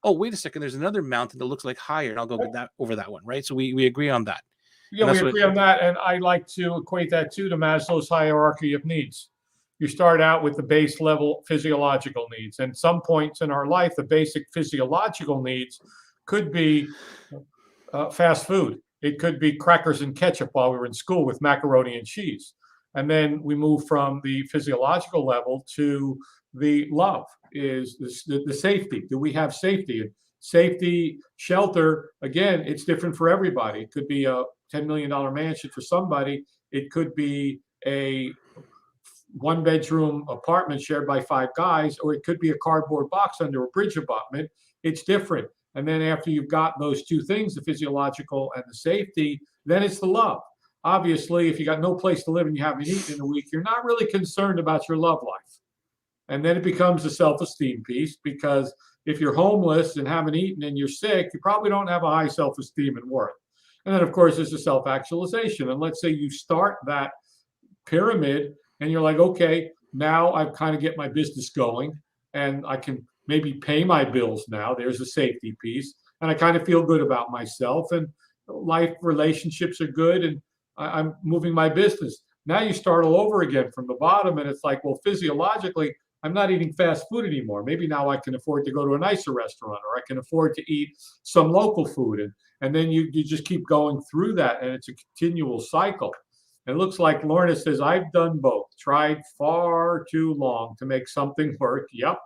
Oh, wait a second, there's another mountain that looks like higher, and I'll go get that over that one, right? So we agree on that. Yeah, we agree on that, and I like to equate that too to Maslow's hierarchy of needs. You start out with the base level physiological needs, and some points in our life, the basic physiological needs could be fast food. It could be crackers and ketchup while we were in school with macaroni and cheese. And then we move from the physiological level to the love, is the safety. Do we have safety? And safety, shelter, again, it's different for everybody. It could be a $10 million mansion for somebody. It could be a one-bedroom apartment shared by 5 guys, or it could be a cardboard box under a bridge abutment. It's different. And then after you've got those two things, the physiological and the safety, then it's the love. Obviously, if you got no place to live and you haven't eaten in a week, you're not really concerned about your love life. And then it becomes a self-esteem piece, because if you're homeless and haven't eaten and you're sick, you probably don't have a high self-esteem and worth. And then, of course, there's the self-actualization. And let's say you start that pyramid and you're like, okay, now I've kind of get my business going and I can maybe pay my bills now. There's a safety piece. And I kind of feel good about myself, and life relationships are good, and I'm moving my business. Now you start all over again from the bottom, and it's like, well, physiologically, I'm not eating fast food anymore. Maybe now I can afford to go to a nicer restaurant, or I can afford to eat some local food. And then you just keep going through that, and it's a continual cycle. And it looks like Lorna says, I've done both, tried far too long to make something work. Yep.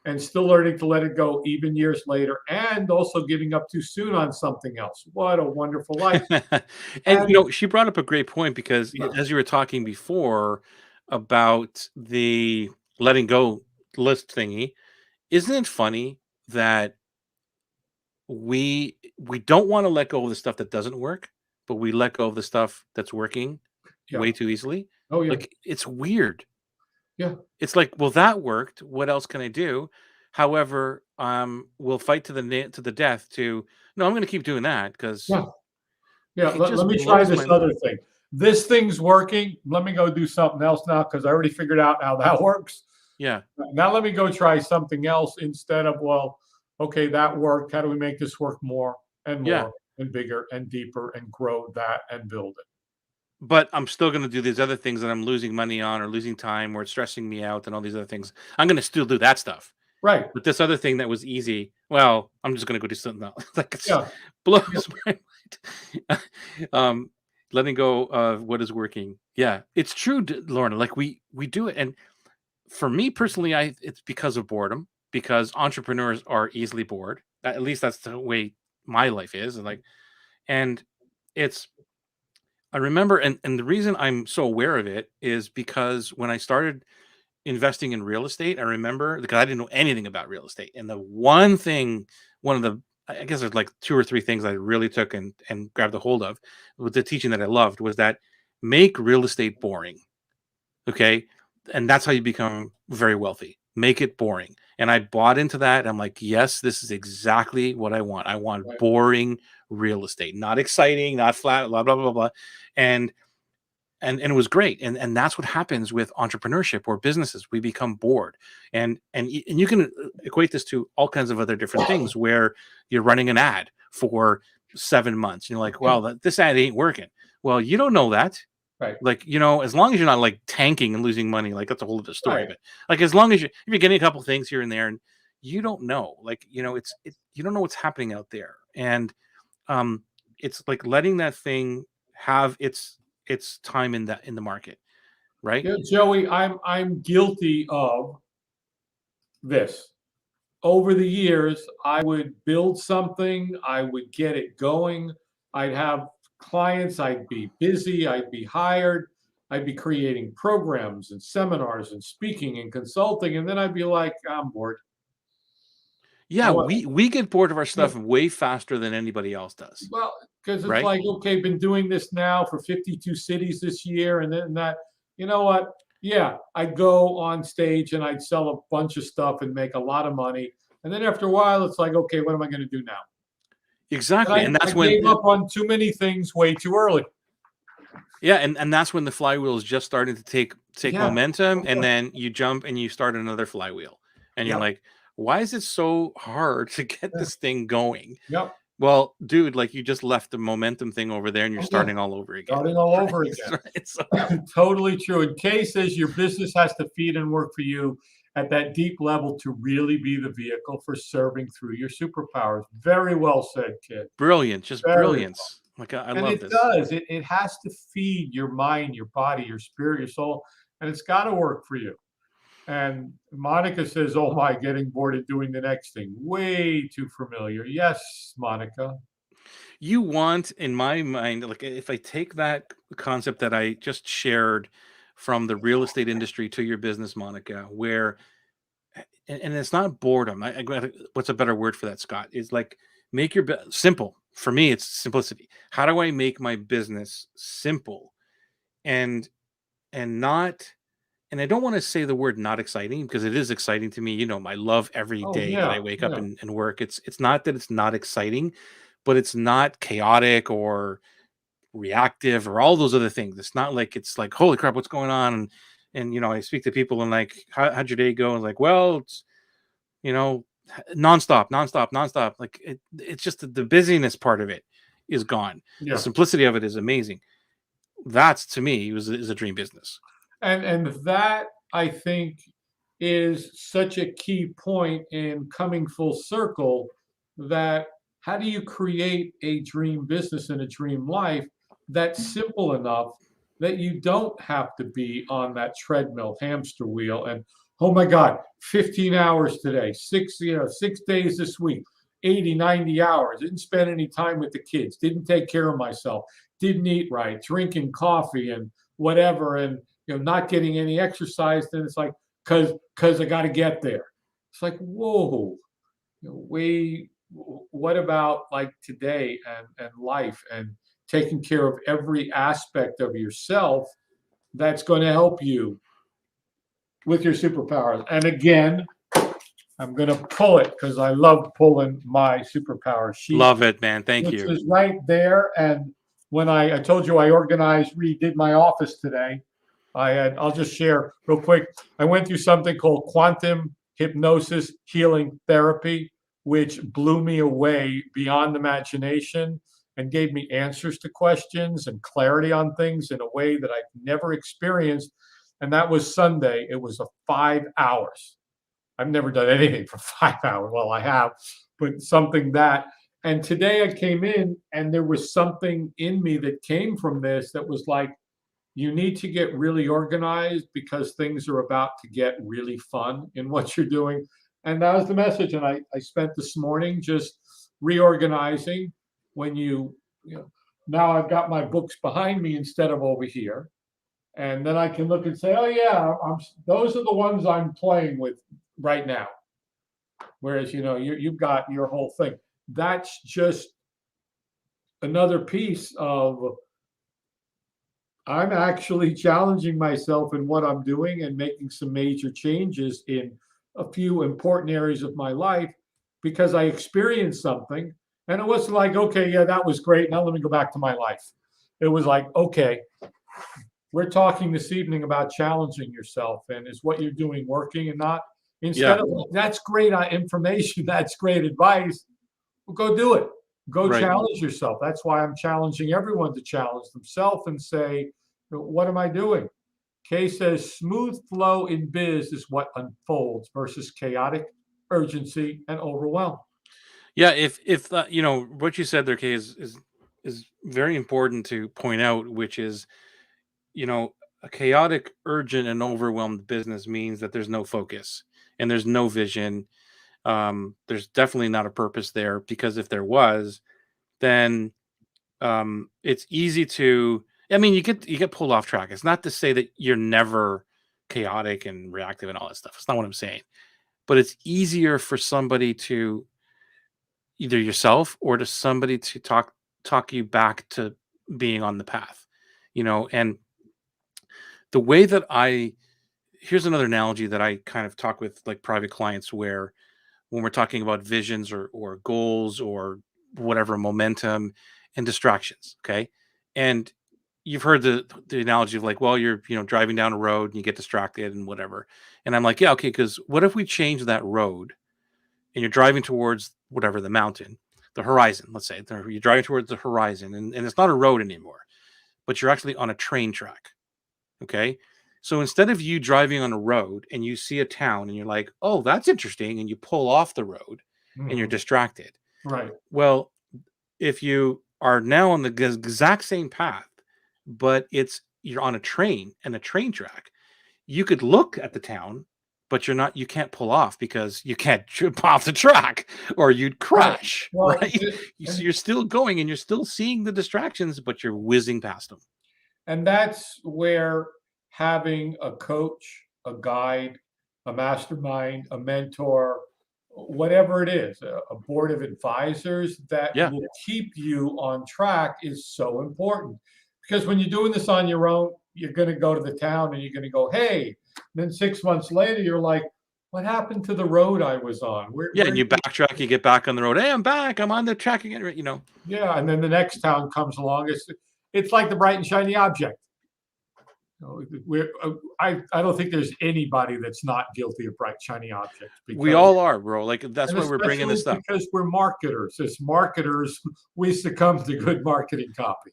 And still learning to let it go even years later, and also giving up too soon on something else. What a wonderful life. And she brought up a great point, because as you were talking before about the letting go list thingy, isn't it funny that we don't want to let go of the stuff that doesn't work, but we let go of the stuff that's working way too easily? Oh, yeah. Like, it's weird. Yeah. It's like, well, that worked. What else can I do? However, we'll fight to the death to, no, I'm going to keep doing that, because Yeah, let me try this other thing. This thing's working. Let me go do something else now, because I already figured out how that works. Yeah. Now let me go try something else, instead of, well, okay, that worked. How do we make this work more and more and bigger and deeper, and grow that and build it? But I'm still going to do these other things that I'm losing money on, or losing time, or it's stressing me out, and all these other things. I'm going to still do that stuff. Right. But this other thing that was easy, well, I'm just going to go do something else. Like, it blows my mind. Letting go of what is working. Yeah, it's true, Lorna. Like, we do it. And for me personally, it's because of boredom, because entrepreneurs are easily bored. At least that's the way my life is. And it's, I remember, and the reason I'm so aware of it is because when I started investing in real estate, I remember, because I didn't know anything about real estate. And one of the, I guess there's like 2 or 3 things I really took and grabbed a hold of, with the teaching that I loved, was that make real estate boring. Okay. And that's how you become very wealthy. Make it boring. And I bought into that. I'm like, yes, this is exactly what I want. I want boring real estate, not exciting, not flat, blah, blah, blah, blah. And it was great. And that's what happens with entrepreneurship or businesses. We become bored. And you can equate this to all kinds of other different things, where you're running an ad for 7 months. And you're like, well, this ad ain't working. Well, you don't know that. Right. Like, as long as you're not like tanking and losing money, like, that's a whole other story. But like, as long as if you're getting a couple things here and there, and you don't know, like, you don't know what's happening out there. And it's like letting that thing have its time in the market, right? Yeah, Joey, I'm guilty of this. Over the years, I would build something, I would get it going, I'd have clients, I'd be busy, I'd be hired, I'd be creating programs and seminars and speaking and consulting, and then I'd be like, I'm bored. Yeah, we get bored of our stuff way faster than anybody else does. Well, because it's like, okay, been doing this now for 52 cities this year, and then that, you know what? Yeah, I'd go on stage and I'd sell a bunch of stuff and make a lot of money. And then after a while, it's like, okay, what am I going to do now? Exactly. And that's I when gave up on too many things way too early. Yeah, and that's when the flywheel is just starting to take momentum, and then you jump and you start another flywheel. And you're like, why is it so hard to get this thing going? Yep. Well, dude, like, you just left the momentum thing over there, and you're starting all over again. Starting all over again. So, totally true. And Kay says your business has to feed and work for you at that deep level to really be the vehicle for serving through your superpowers. Very well said, kid. Brilliant. Just brilliance. Like I And love it this. does. It has to feed your mind, your body, your spirit, your soul, and it's got to work for you. And Monica says, "Oh my, getting bored of doing the next thing. Way too familiar." Yes, Monica. You want, in my mind, like if I take that concept that I just shared from the real estate industry to your business, Monica, where and it's not boredom. What's a better word for that, Scott? Is like make your simple. For me, it's simplicity. How do I make my business simple and not and I don't want to say the word not exciting because it is exciting to me. I love every Oh day that yeah, I wake up yeah. and work. It's not that it's not exciting, but it's not chaotic or reactive or all those other things. It's not like it's like, holy crap, what's going on? And I speak to people and like, how'd your day go? And like, well, it's you know, nonstop, nonstop, nonstop. Like it's just the busyness part of it is gone. The Yeah. simplicity of it is amazing. That's to me is a dream business. And that I think is such a key point in coming full circle, that how do you create a dream business and a dream life that's simple enough that you don't have to be on that treadmill hamster wheel and, oh my God, 15 hours today, 6 days this week, 80, 90 hours, didn't spend any time with the kids, didn't take care of myself, didn't eat right, drinking coffee and whatever, and not getting any exercise. Then it's like, because I got to get there. It's like, whoa, what about like today and life and taking care of every aspect of yourself that's going to help you with your superpowers? And again, I'm going to pull it because I love pulling my superpower sheet, Love it, man. Thank which you. is right there. And when I told you I redid my office today, I'll just share real quick. I went through something called quantum hypnosis healing therapy, which blew me away beyond imagination and gave me answers to questions and clarity on things in a way that I've never experienced. And that was Sunday. It was 5 hours. I've never done anything for 5 hours. Well, I have, but something that. And today I came in and there was something in me that came from this that was like, you need to get really organized because things are about to get really fun in what you're doing. And that was the message. And I spent this morning just reorganizing. When now I've got my books behind me instead of over here. And then I can look and say, oh, yeah, those are the ones I'm playing with right now. Whereas, you've got your whole thing. That's just another piece of I'm actually challenging myself in what I'm doing and making some major changes in a few important areas of my life because I experienced something. And it wasn't like, okay, yeah, that was great. Now let me go back to my life. It was like, okay, we're talking this evening about challenging yourself, and is what you're doing working and not, instead Yeah. of that's great information, that's great advice, well, go do it. Go Right. challenge yourself. That's why I'm challenging everyone to challenge themselves and say, what am I doing? Kay says, smooth flow in biz is what unfolds versus chaotic urgency and overwhelm. Yeah. If what you said there, Kay, is very important to point out, which is a chaotic, urgent, and overwhelmed business means that there's no focus and there's no vision. There's definitely not a purpose there because if there was, then it's easy to. I mean, you get pulled off track. It's not to say that you're never chaotic and reactive and all that stuff. It's not what I'm saying. But it's easier for somebody to either yourself or to somebody to talk you back to being on the path. And the way that I here's another analogy that I kind of talk with like private clients where when we're talking about visions or goals or whatever momentum and distractions, okay? And you've heard the analogy of like, well, you're driving down a road and you get distracted and whatever. And I'm like, yeah, okay, because what if we change that road and you're driving towards whatever the mountain, the horizon, let's say you're driving towards the horizon and it's not a road anymore, but you're actually on a train track. Okay. So instead of you driving on a road and you see a town and you're like, oh, that's interesting, and you pull off the road and you're Mhm. distracted. Right. Well, if you are now on the exact same path, but you're on a train and a train track. You could look at the town, but you can't pull off because you can't jump off the track or you'd Right. crash, Well, right? So you're still going and you're still seeing the distractions, but you're whizzing past them. and that's where having a coach, a guide, a mastermind, a mentor, whatever it is, a board of advisors that Yeah. will keep you on track is so important. Because when you're doing this on your own, you're going to go to the town and you're going to go, hey, then 6 months later, you're like, what happened to the road I was on? Yeah, and you backtrack, you get back on the road. Hey, I'm back. I'm on the track again. Yeah, and then the next town comes along. It's like the bright and shiny object. I don't think there's anybody that's not guilty of bright shiny objects. We all are, bro. Like that's why we're bringing this especially up. because we're marketers. As marketers, we succumb to good marketing copy.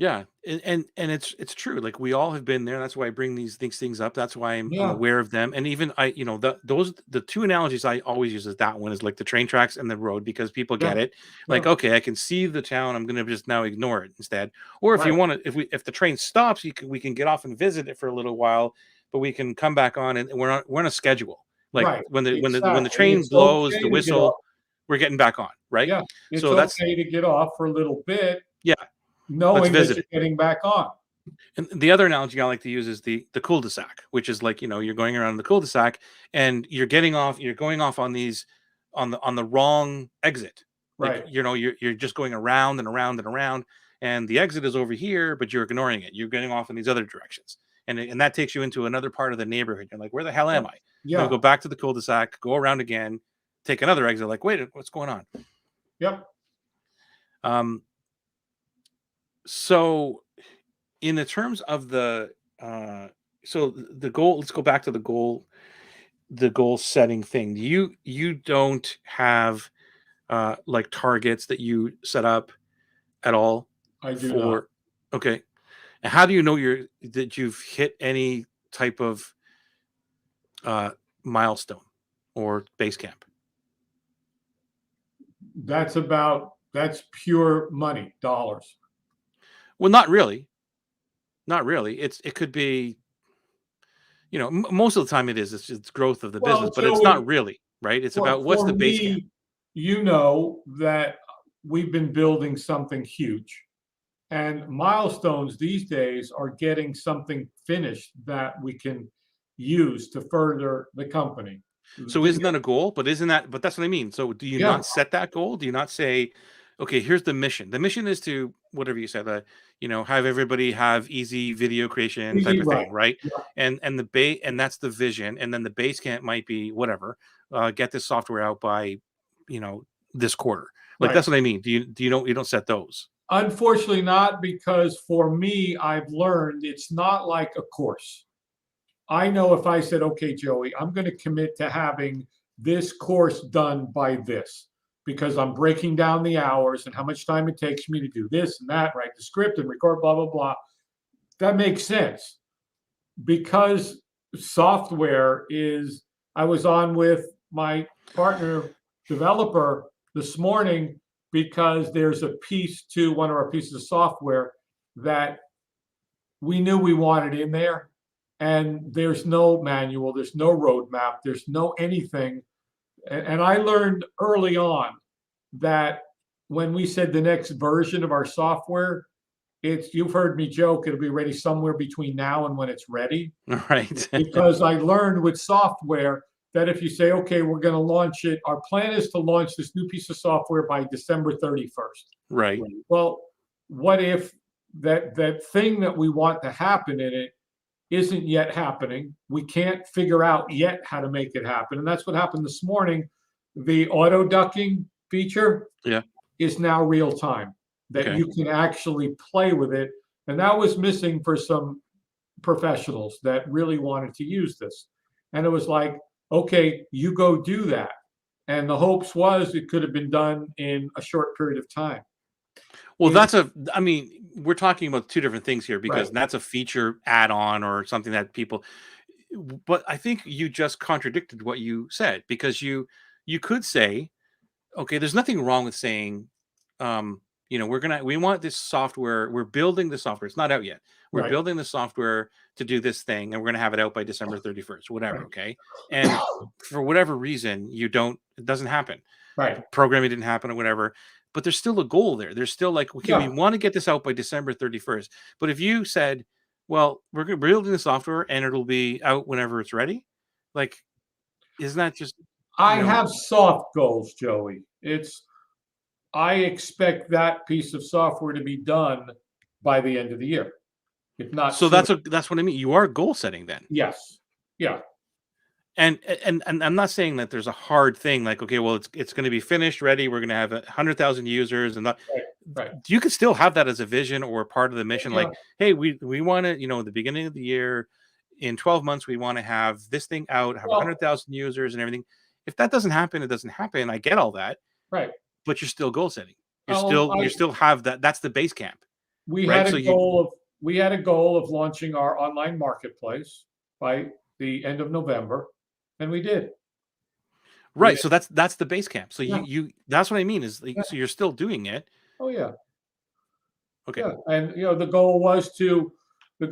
Yeah, and it's true. Like we all have been there. That's why I bring these things up. That's why I'm Yeah, aware of them. And even the two analogies I always use is that one is like the train tracks and the road because people yeah, get it. Like, yeah. okay, I can see the town. I'm gonna just now ignore it instead. Or if you Right, want to, if the train stops, we can get off and visit it for a little while, but we can come back on and we're on a schedule. Like right. when the Exactly. train It's blows the okay to get off. whistle, we're getting back on, right? Yeah, it's So that's okay to get off for a little bit, yeah. Let's knowing that visit you're it. getting back on. And the other analogy I like to use is the cul-de-sac, which is like, you're going around the cul-de-sac and you're going off on these on the wrong exit. Like, Right. you're just going around and around and around and the exit is over here, but you're ignoring it. You're getting off in these other directions. And that takes you into another part of the neighborhood. You're like, where the hell am I? No, Yeah. go back to the cul-de-sac, go around again, take another exit. Like, wait, what's going on? Yep. Um, so in the terms of the goal, let's go back to the goal setting thing. You don't have like targets that you set up at all I do not. for okay. And how do you know that you've hit any type of uh milestone or base camp? That's pure money, dollars. Well, not really. Not really. It could be, most of the time it's growth of the business, Well, but it's not Joey, really, right? It's for about what's the base camp. me, you know that we've been building something huge. And milestones these days are getting something finished that we can use to further the company. So isn't that a goal? But that's what I mean. So do you Yeah, not set that goal? Do you not say, okay, here's the mission. The mission is to whatever you said, have everybody have easy video creation type easy, of right. thing, right? Yeah, And that's the vision. And then the base camp might be whatever. Get this software out by, this quarter. Like right. that's what I mean. You don't set those. Unfortunately, not because for me, I've learned it's not like a course. I know if I said, okay, Joey, I'm going to commit to having this course done by this because I'm breaking down the hours and how much time it takes me to do this and that, write the script and record, blah, blah, blah. That makes sense because software is, I was on with my partner developer this morning because there's a piece to one of our pieces of software that we knew we wanted in there. And there's no manual, there's no roadmap, there's no anything. And I learned early on that when we said the next version of our software, you've heard me joke, it'll be ready somewhere between now and when it's ready. Right. Because I learned with software that if you say, okay, we're going to launch it, our plan is to launch this new piece of software by December 31st. Right. Well, what if that thing that we want to happen in it isn't yet happening? We can't figure out yet how to make it happen. And that's what happened this morning. The auto ducking feature Yeah. is now real time, that Okay. you can actually play with it. And that was missing for some professionals that really wanted to use this. And it was like, okay, you go do that. And the hopes was it could have been done in a short period of time. Well, I mean, we're talking about two different things here because Right. that's a feature add-on or something that but I think you just contradicted what you said because you could say, okay, there's nothing wrong with saying, we want this software. We're building the software. It's not out yet. We're Right. building the software to do this thing, and we're going to have it out by December 31st, whatever. Right. Okay. And for whatever reason, it doesn't happen. Right. Programming didn't happen or whatever, but there's still a goal there. There's still like, okay, we want to get this out by December 31st. But if you said, well, we're building the software and it'll be out whenever it's ready, like, isn't that just, I have soft goals, Joey. I expect that piece of software to be done by the end of the year, if not so sooner. that's what I mean. You are goal setting then. Yes. Yeah. And I'm not saying that there's a hard thing like, okay, well, it's going to be finished, ready. We're going to have 100,000 users, and not. Right. You could still have that as a vision or part of the mission. Yeah. Like, hey, we want to, at the beginning of the year, in 12 months, we want to have this thing out, have 100,000 users and everything. If that doesn't happen, it doesn't happen. I get all that. Right. But you're still goal setting. You still have that. That's the base camp. We had a goal of launching our online marketplace by the end of November, and we did. Right. So that's the base camp. So you that's what I mean is so you're still doing it. Oh yeah. Okay. Yeah. And the goal was to I've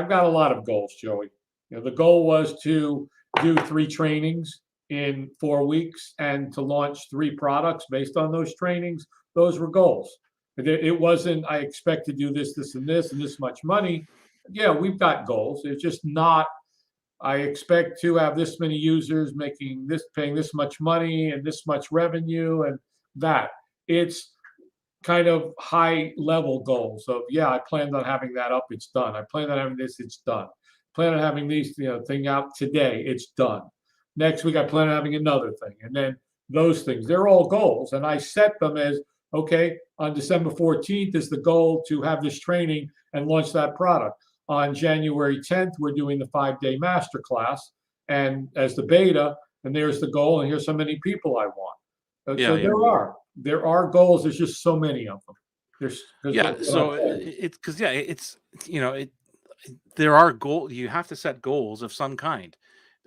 got a lot of goals, Joey. The goal was to do 3 trainings in 4 weeks and to launch 3 products based on those trainings. Those were goals. It wasn't, I expect to do this, and this much money. Yeah, we've got goals. It's just not, I expect to have this many users paying this much money and this much revenue and that. It's kind of high level goals of, I planned on having that up, it's done. I planned on having this, it's done. Plan on having these, thing out today, it's done. Next week, I plan on having another thing. And then those things, they're all goals. And I set them as, okay, on December 14th is the goal to have this training and launch that product. On January 10th, we're doing the 5-day masterclass and as the beta, and there's the goal, and here's how many people I want. So there are goals. There's just so many of them. There are goals. You have to set goals of some kind.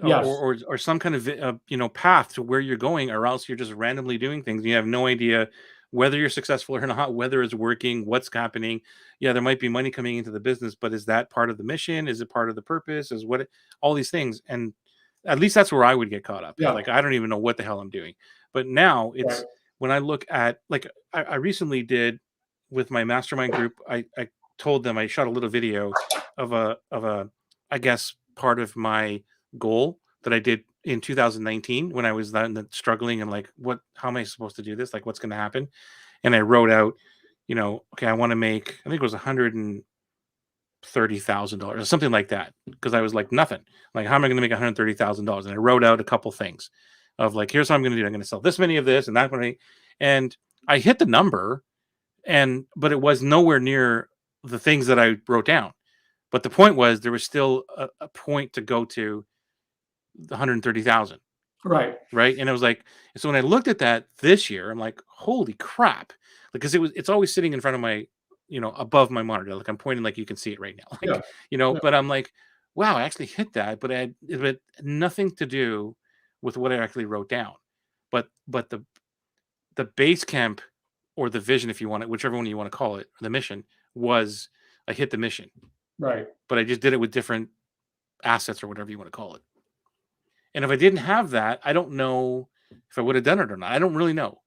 Yes. Or some kind of path to where you're going, or else you're just randomly doing things. You have no idea whether you're successful or not, whether it's working, what's happening. Yeah, there might be money coming into the business, but is that part of the mission? Is it part of the purpose? All these things? And at least that's where I would get caught up. Yeah. Like, I don't even know what the hell I'm doing. But now it's when I look at, like, I recently did with my mastermind group, I told them, I shot a little video of a I guess part of my goal that I did in 2019 when I was struggling and like, how am I supposed to do this? Like, what's going to happen? And I wrote out, okay, I want to make, I think it was $130,000 or something like that. Cause I was like, nothing. Like, how am I going to make $130,000? And I wrote out a couple things of like, here's what I'm going to do. I'm going to sell this many of this and that many. And I hit the number but it was nowhere near the things that I wrote down. But the point was there was still a point to go to the 130,000. Right. Right. And I was like, so when I looked at that this year, I'm like, holy crap. Because it's always sitting in front of my, above my monitor. Like, I'm pointing, like you can see it right now. Like, but I'm like, wow, I actually hit that, but it had nothing to do with what I actually wrote down. But the base camp or the vision, if you want it, whichever one you want to call it, the mission was I hit the mission. Right. But I just did it with different assets or whatever you want to call it. And if I didn't have that, I don't know if I would have done it or not. I don't really know.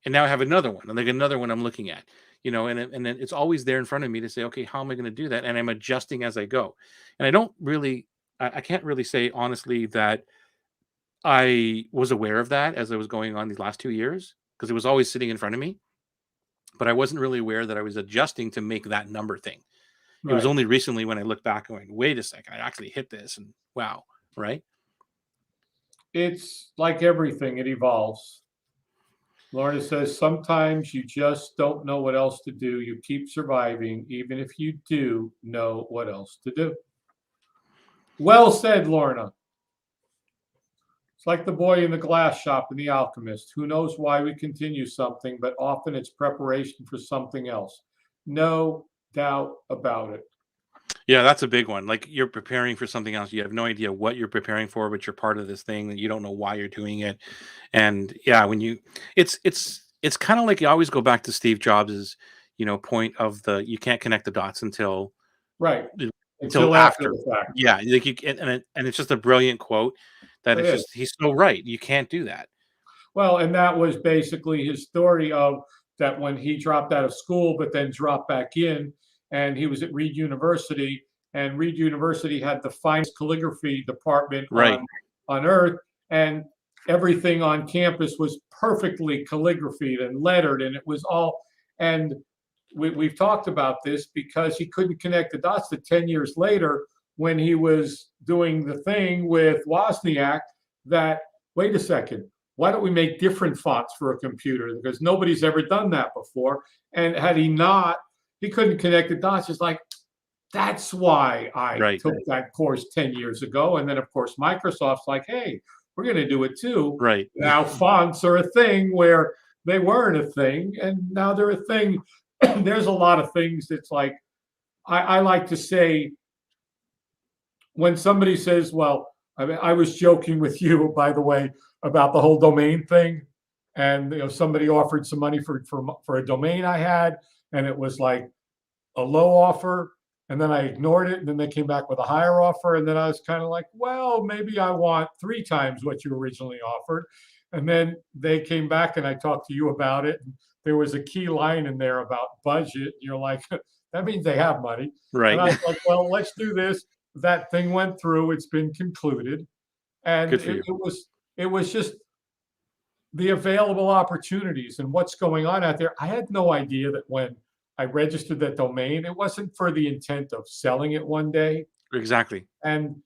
And now I have another one, and like another one I'm looking at, and then it's always there in front of me to say, okay, how am I going to do that? And I'm adjusting as I go. And I can't really say honestly that I was aware of that as I was going on these last 2 years, because it was always sitting in front of me. But I wasn't really aware that I was adjusting to make that number thing. Right. It was only recently when I look back going, wait a second, I actually hit this, and wow, right? It's like everything, it evolves. Lorna says, sometimes you just don't know what else to do. You keep surviving, even if you do know what else to do. Well said, Lorna. It's like the boy in the glass shop in The Alchemist. Who knows why we continue something, but often it's preparation for something else. No doubt about it. Yeah, that's a big one. Like, you're preparing for something else. You have no idea what you're preparing for, but you're part of this thing and you don't know why you're doing it. And yeah, when it's It's kind of like you always go back to Steve Jobs's, point of you can't connect the dots until Right. until Until after after. the fact. Yeah, like and it's just a brilliant quote that It it's is. just he's so right. You can't do that. Well, and that was basically his story of that when he dropped out of school, but then dropped back in, and he was at Reed University, and Reed University had the finest calligraphy department Right. on earth, and everything on campus was perfectly calligraphied and lettered, and it was all. And we've talked about this because he couldn't connect the dots to 10 years later when he was doing the thing with Wozniak that, wait a second, why don't we make different fonts for a computer? Because nobody's ever done that before. And had he not, he couldn't connect the dots. It's like, that's why I Right. took that course 10 years ago. And then, of course, Microsoft's like, hey, we're going to do it too. Right. Now fonts are a thing where they weren't a thing, and now they're a thing. There's a lot of things that's like, I like to say, when somebody says, well, I mean, I was joking with you, by the way, about the whole domain thing. And somebody offered some money for a domain I had, and it was like a low offer. And then I ignored it. And then they came back with a higher offer. And then I was kind of like, well, maybe I want 3 times what you originally offered. And then they came back and I talked to you about it. And there was a key line in there about budget. And you're like, that means they have money. Right. And I was like, well, let's do this. That thing went through. It's been concluded. And it was just the available opportunities and what's going on out there. I had no idea that when I registered that domain, it wasn't for the intent of selling it one day. Exactly. And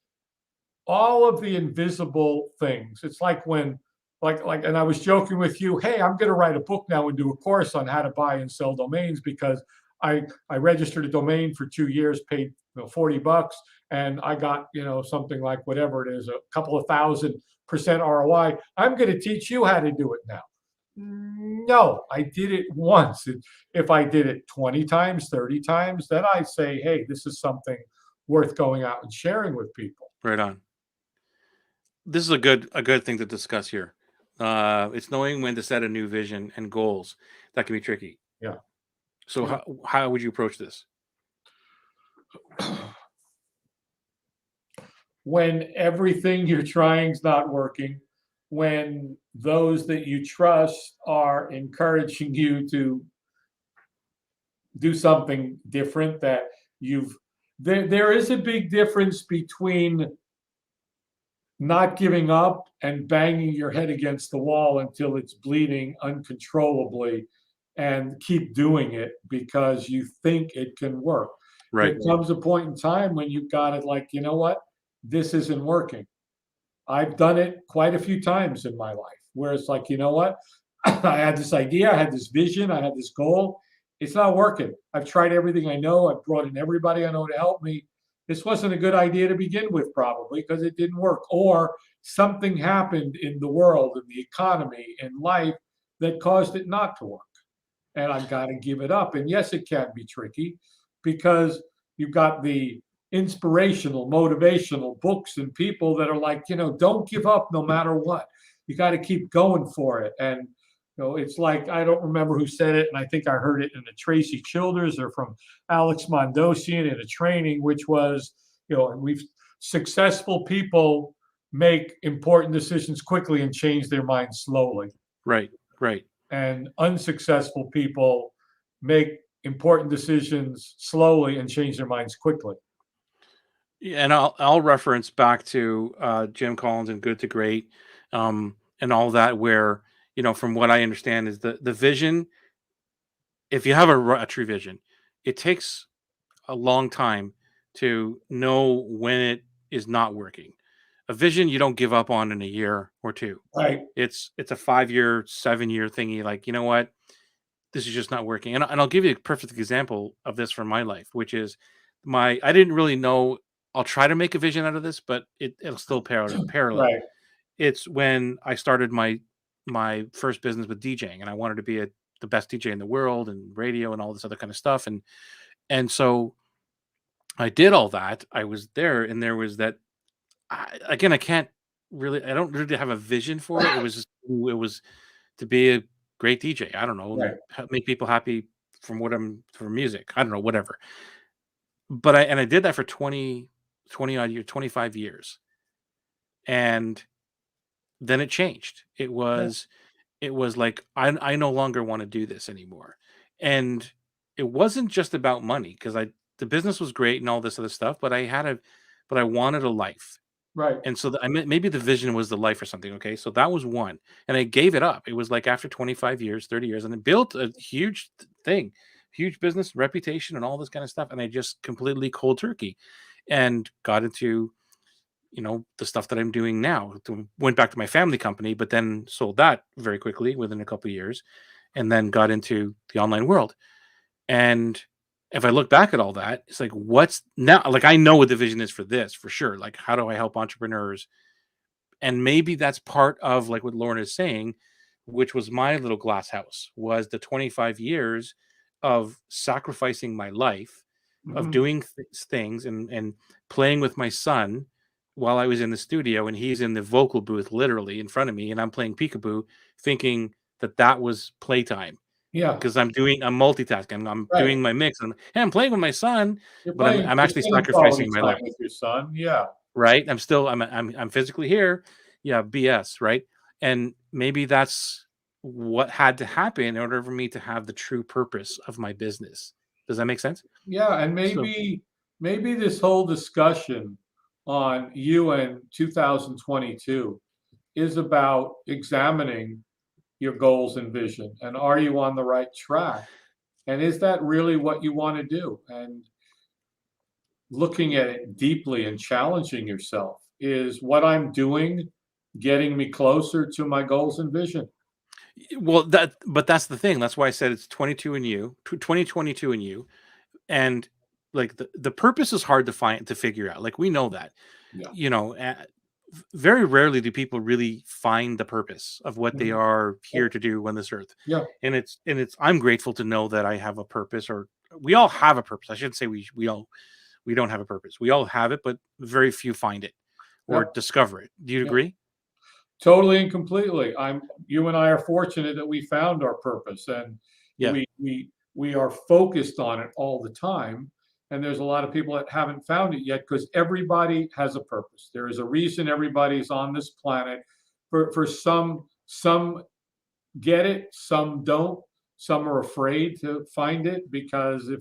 all of the invisible things. It's like when, and I was joking with you, hey, I'm going to write a book now and do a course on how to buy and sell domains because I registered a domain for 2 years, paid $40, and I got something like whatever it is, a couple of $1,000% ROI. I'm going to teach you how to do it now. No, I did it once. If I did it 20 times, 30 times, then I say, hey, this is something worth going out and sharing with people. Right on. This is a good thing to discuss here. It's knowing when to set a new vision and goals. That can be tricky. Yeah. So how would you approach this? When everything you're trying is not working, when those that you trust are encouraging you to do something different that there is a big difference between not giving up and banging your head against the wall until it's bleeding uncontrollably and keep doing it because you think it can work. Right. There comes a point in time when you've got it like, you know what? This isn't working. I've done it quite a few times in my life where it's like, you know what? I had this idea, I had this vision, I had this goal. It's not working. I've tried everything I know. I've brought in everybody I know to help me. This wasn't a good idea to begin with, probably because it didn't work. Or something happened in the world, in the economy, in life that caused it not to work. And I've got to give it up. And yes, it can be tricky because you've got the inspirational, motivational books and people that are like, don't give up no matter what. You got to keep going for it. And it's like, I don't remember who said it, and I think I heard it in the Tracy Childers or from Alex Mondosian in a training, which was, successful people make important decisions quickly and change their minds slowly. Right. And unsuccessful people make important decisions slowly and change their minds quickly. Yeah, and I'll reference back to Jim Collins and Good to Great, and all that, where from what I understand is the vision. If you have a true vision, it takes a long time to know when it is not working. A vision you don't give up on in a year or two. Right. It's a 5-year, 7-year thingy. Like, you know what, this is just not working. And I'll give you a perfect example of this from my life, which is I didn't really know. I'll try to make a vision out of this, but it'll still parallel. Right. It's when I started my first business with DJing, and I wanted to be the best DJ in the world and radio and all this other kind of stuff. And so I did all that. I was there, and there was that. I don't really have a vision for it. It was to be great DJ. I don't know, Right. make people happy from music. I don't know, whatever. But I did that for 20 odd years, 25 years. And then it changed. Yeah. It was like I no longer want to do this anymore. And it wasn't just about money because I the business was great and all this other stuff, but I wanted a life. Right. And so I mean, maybe the vision was the life or something. Okay. So that was one. And I gave it up. It was like after 25 years, 30 years, and I built a huge thing, huge business reputation and all this kind of stuff. And I just completely cold turkey and got into, the stuff that I'm doing now. Went back to my family company, but then sold that very quickly within a couple of years and then got into the online world. And if I look back at all that, it's like, what's now? Like, I know what the vision is for this for sure. Like, how do I help entrepreneurs? And maybe that's part of like what Lauren is saying, which was my little glass house, was the 25 years of sacrificing my life, of Mhm. doing things and playing with my son while I was in the studio and he's in the vocal booth literally in front of me and I'm playing peekaboo, thinking that that was playtime Yeah. because I'm multitasking. I'm Right. doing my mix and hey, I'm playing with my son, but I'm You're actually spending quality sacrificing my time life. with your son. Yeah. Right? I'm physically here. Yeah, BS, right? And maybe that's what had to happen in order for me to have the true purpose of my business. Does that make sense? Yeah. And So, maybe this whole discussion on UN 2022 is about examining your goals and vision. And are you on the right track? And is that really what you want to do? And looking at it deeply and challenging yourself, is what I'm doing getting me closer to my goals and vision? well, but that's the thing. That's why I said it's 22 in you, 2022 in you, and like the purpose is hard to figure out. Like we know that, Yeah. very rarely do people really find the purpose of what they Mhm. are Yep. here to do on this earth. Yeah. And it's I'm grateful to know that I have a purpose, or we all have a purpose. I shouldn't say we don't have a purpose. We all have it, but very few find it or Yep. discover it. Do you Yep. agree? Totally and completely. You and I are fortunate that we found our purpose, and Yeah. we are focused on it all the time. And there's a lot of people that haven't found it yet because everybody has a purpose. There is a reason everybody's on this planet. For some get it, some don't. Some are afraid to find it because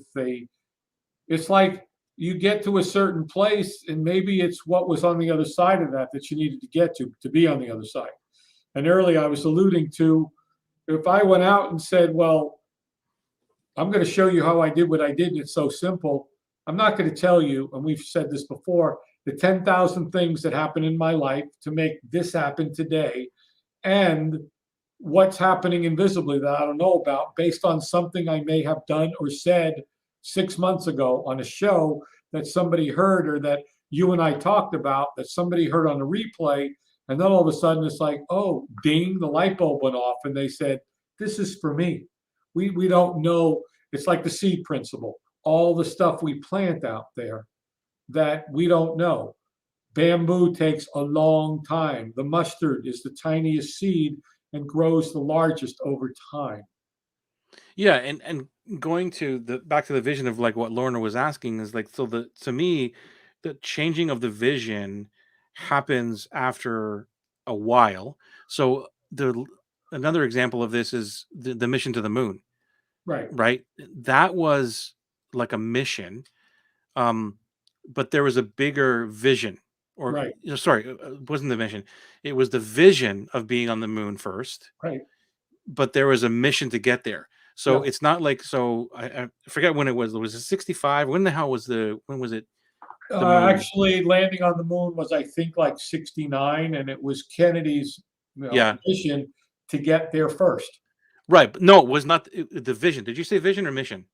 it's like you get to a certain place and maybe it's what was on the other side of that that you needed to get to be on the other side. And earlier I was alluding to, if I went out and said, well, I'm going to show you how I did what I did, and it's so simple. I'm not going to tell you, and we've said this before, the 10,000 things that happen in my life to make this happen today, and what's happening invisibly that I don't know about based on something I may have done or said 6 months ago on a show that somebody heard, or that you and I talked about that somebody heard on the replay. And then all of a sudden it's like, oh, ding, the light bulb went off and they said, this is for me. We don't know. It's like the seed principle. All the stuff we plant out there that we don't know. Bamboo takes a long time. The mustard is the tiniest seed and grows the largest over time. Yeah, and going to the back to the vision of like what Lorna was asking is like, so the to me the changing of the vision happens after a while. So another example of this is the mission to the moon, Right, right? That was like a mission, um but there was a bigger vision, or right, sorry, it wasn't the mission. It was the vision of being on the moon first, right. but there was a mission to get there. So Yeah. it's not like, so I forget when it was. Was it 65? When the hell was when was it the moon? Actually, landing on the moon was, I think, like 69, and it was Kennedy's, Yeah, mission to get there first. right. But no, it was not the vision. Did you say vision or mission?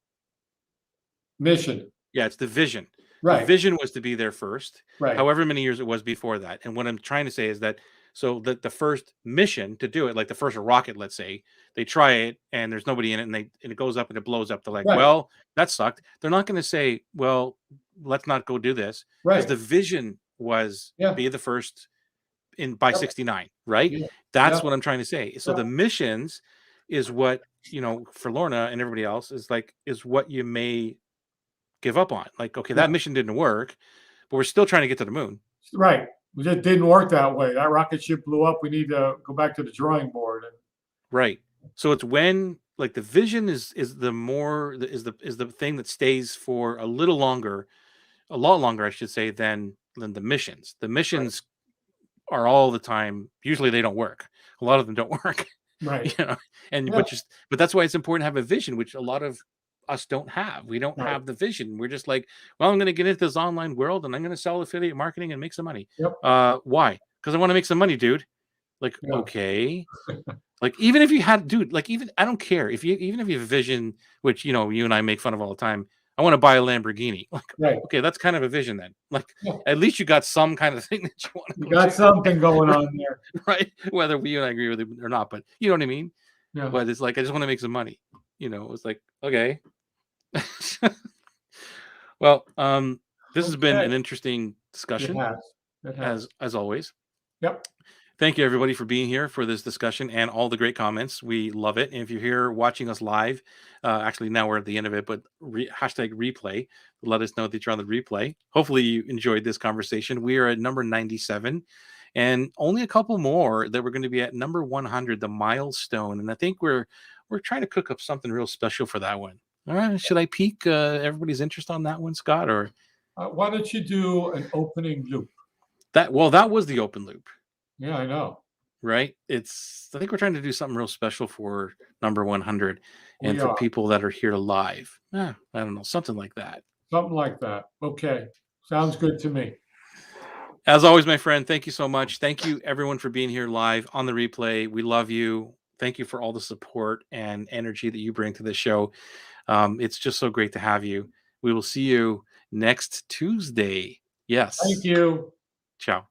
Mission. Yeah, it's the vision. The Right, vision was to be there first, right, however many years it was before that. And what I'm trying to say is that, so that the first mission to do it, like the first rocket, let's say, they try it and there's nobody in it, and it goes up and it blows up. They're like, right, well, that sucked. They're not going to say, well, let's not go do this, because right. the vision was Yeah, be the first in by yep, 69, right? yeah, yeah, That's what I'm trying to say. So yeah, the missions is what, for Lorna and everybody else is what you may give up on. Like, okay, that mission didn't work, but we're still trying to get to the moon. Right. It didn't work that way. That rocket ship blew up. We need to go back to the drawing board. Right. So it's when like the vision is the thing that stays for a lot longer, I should say, than the missions. The missions are all the time. Usually they don't work. A lot of them don't work. Right. But that's why it's important to have a vision, which a lot of us don't have. We don't have the vision. We're just like, well, I'm going to get into this online world and I'm going to sell affiliate marketing and make some money. Why? Because I want to make some money, dude. Like, okay. Like, even if you had, dude, like, even, I don't care if you have a vision, which, you and I make fun of all the time. I want to buy a Lamborghini. Like, okay, that's kind of a vision then. Like, at least you got some kind of thing that you want to You got something going on there. Right? Whether you and I agree with it or not, but you know what I mean? Yeah. But it's like, I just want to make some money. It's like, okay. Well, this has been an interesting discussion. It has. As always. Yep. Thank you, everybody, for being here for this discussion and all the great comments. We love it. And if you're here watching us live, actually now we're at the end of it, but hashtag replay, let us know that you're on the replay. Hopefully you enjoyed this conversation. We are at number 97 and only a couple more that we're going to be at number 100, the milestone. And I think we're trying to cook up something real special for that one. All right. Should I pique everybody's interest on that one, Scott? Or why don't you do an opening loop? That was the open loop. Yeah, I know. Right? I think we're trying to do something real special for number 100 and for people that are here live. I don't know, something like that. Something like that. Okay. Sounds good to me. As always, my friend, thank you so much. Thank you, everyone, for being here live on the replay. We love you. Thank you for all the support and energy that you bring to this show. It's just so great to have you. We will see you next Tuesday. Yes. Thank you. Ciao.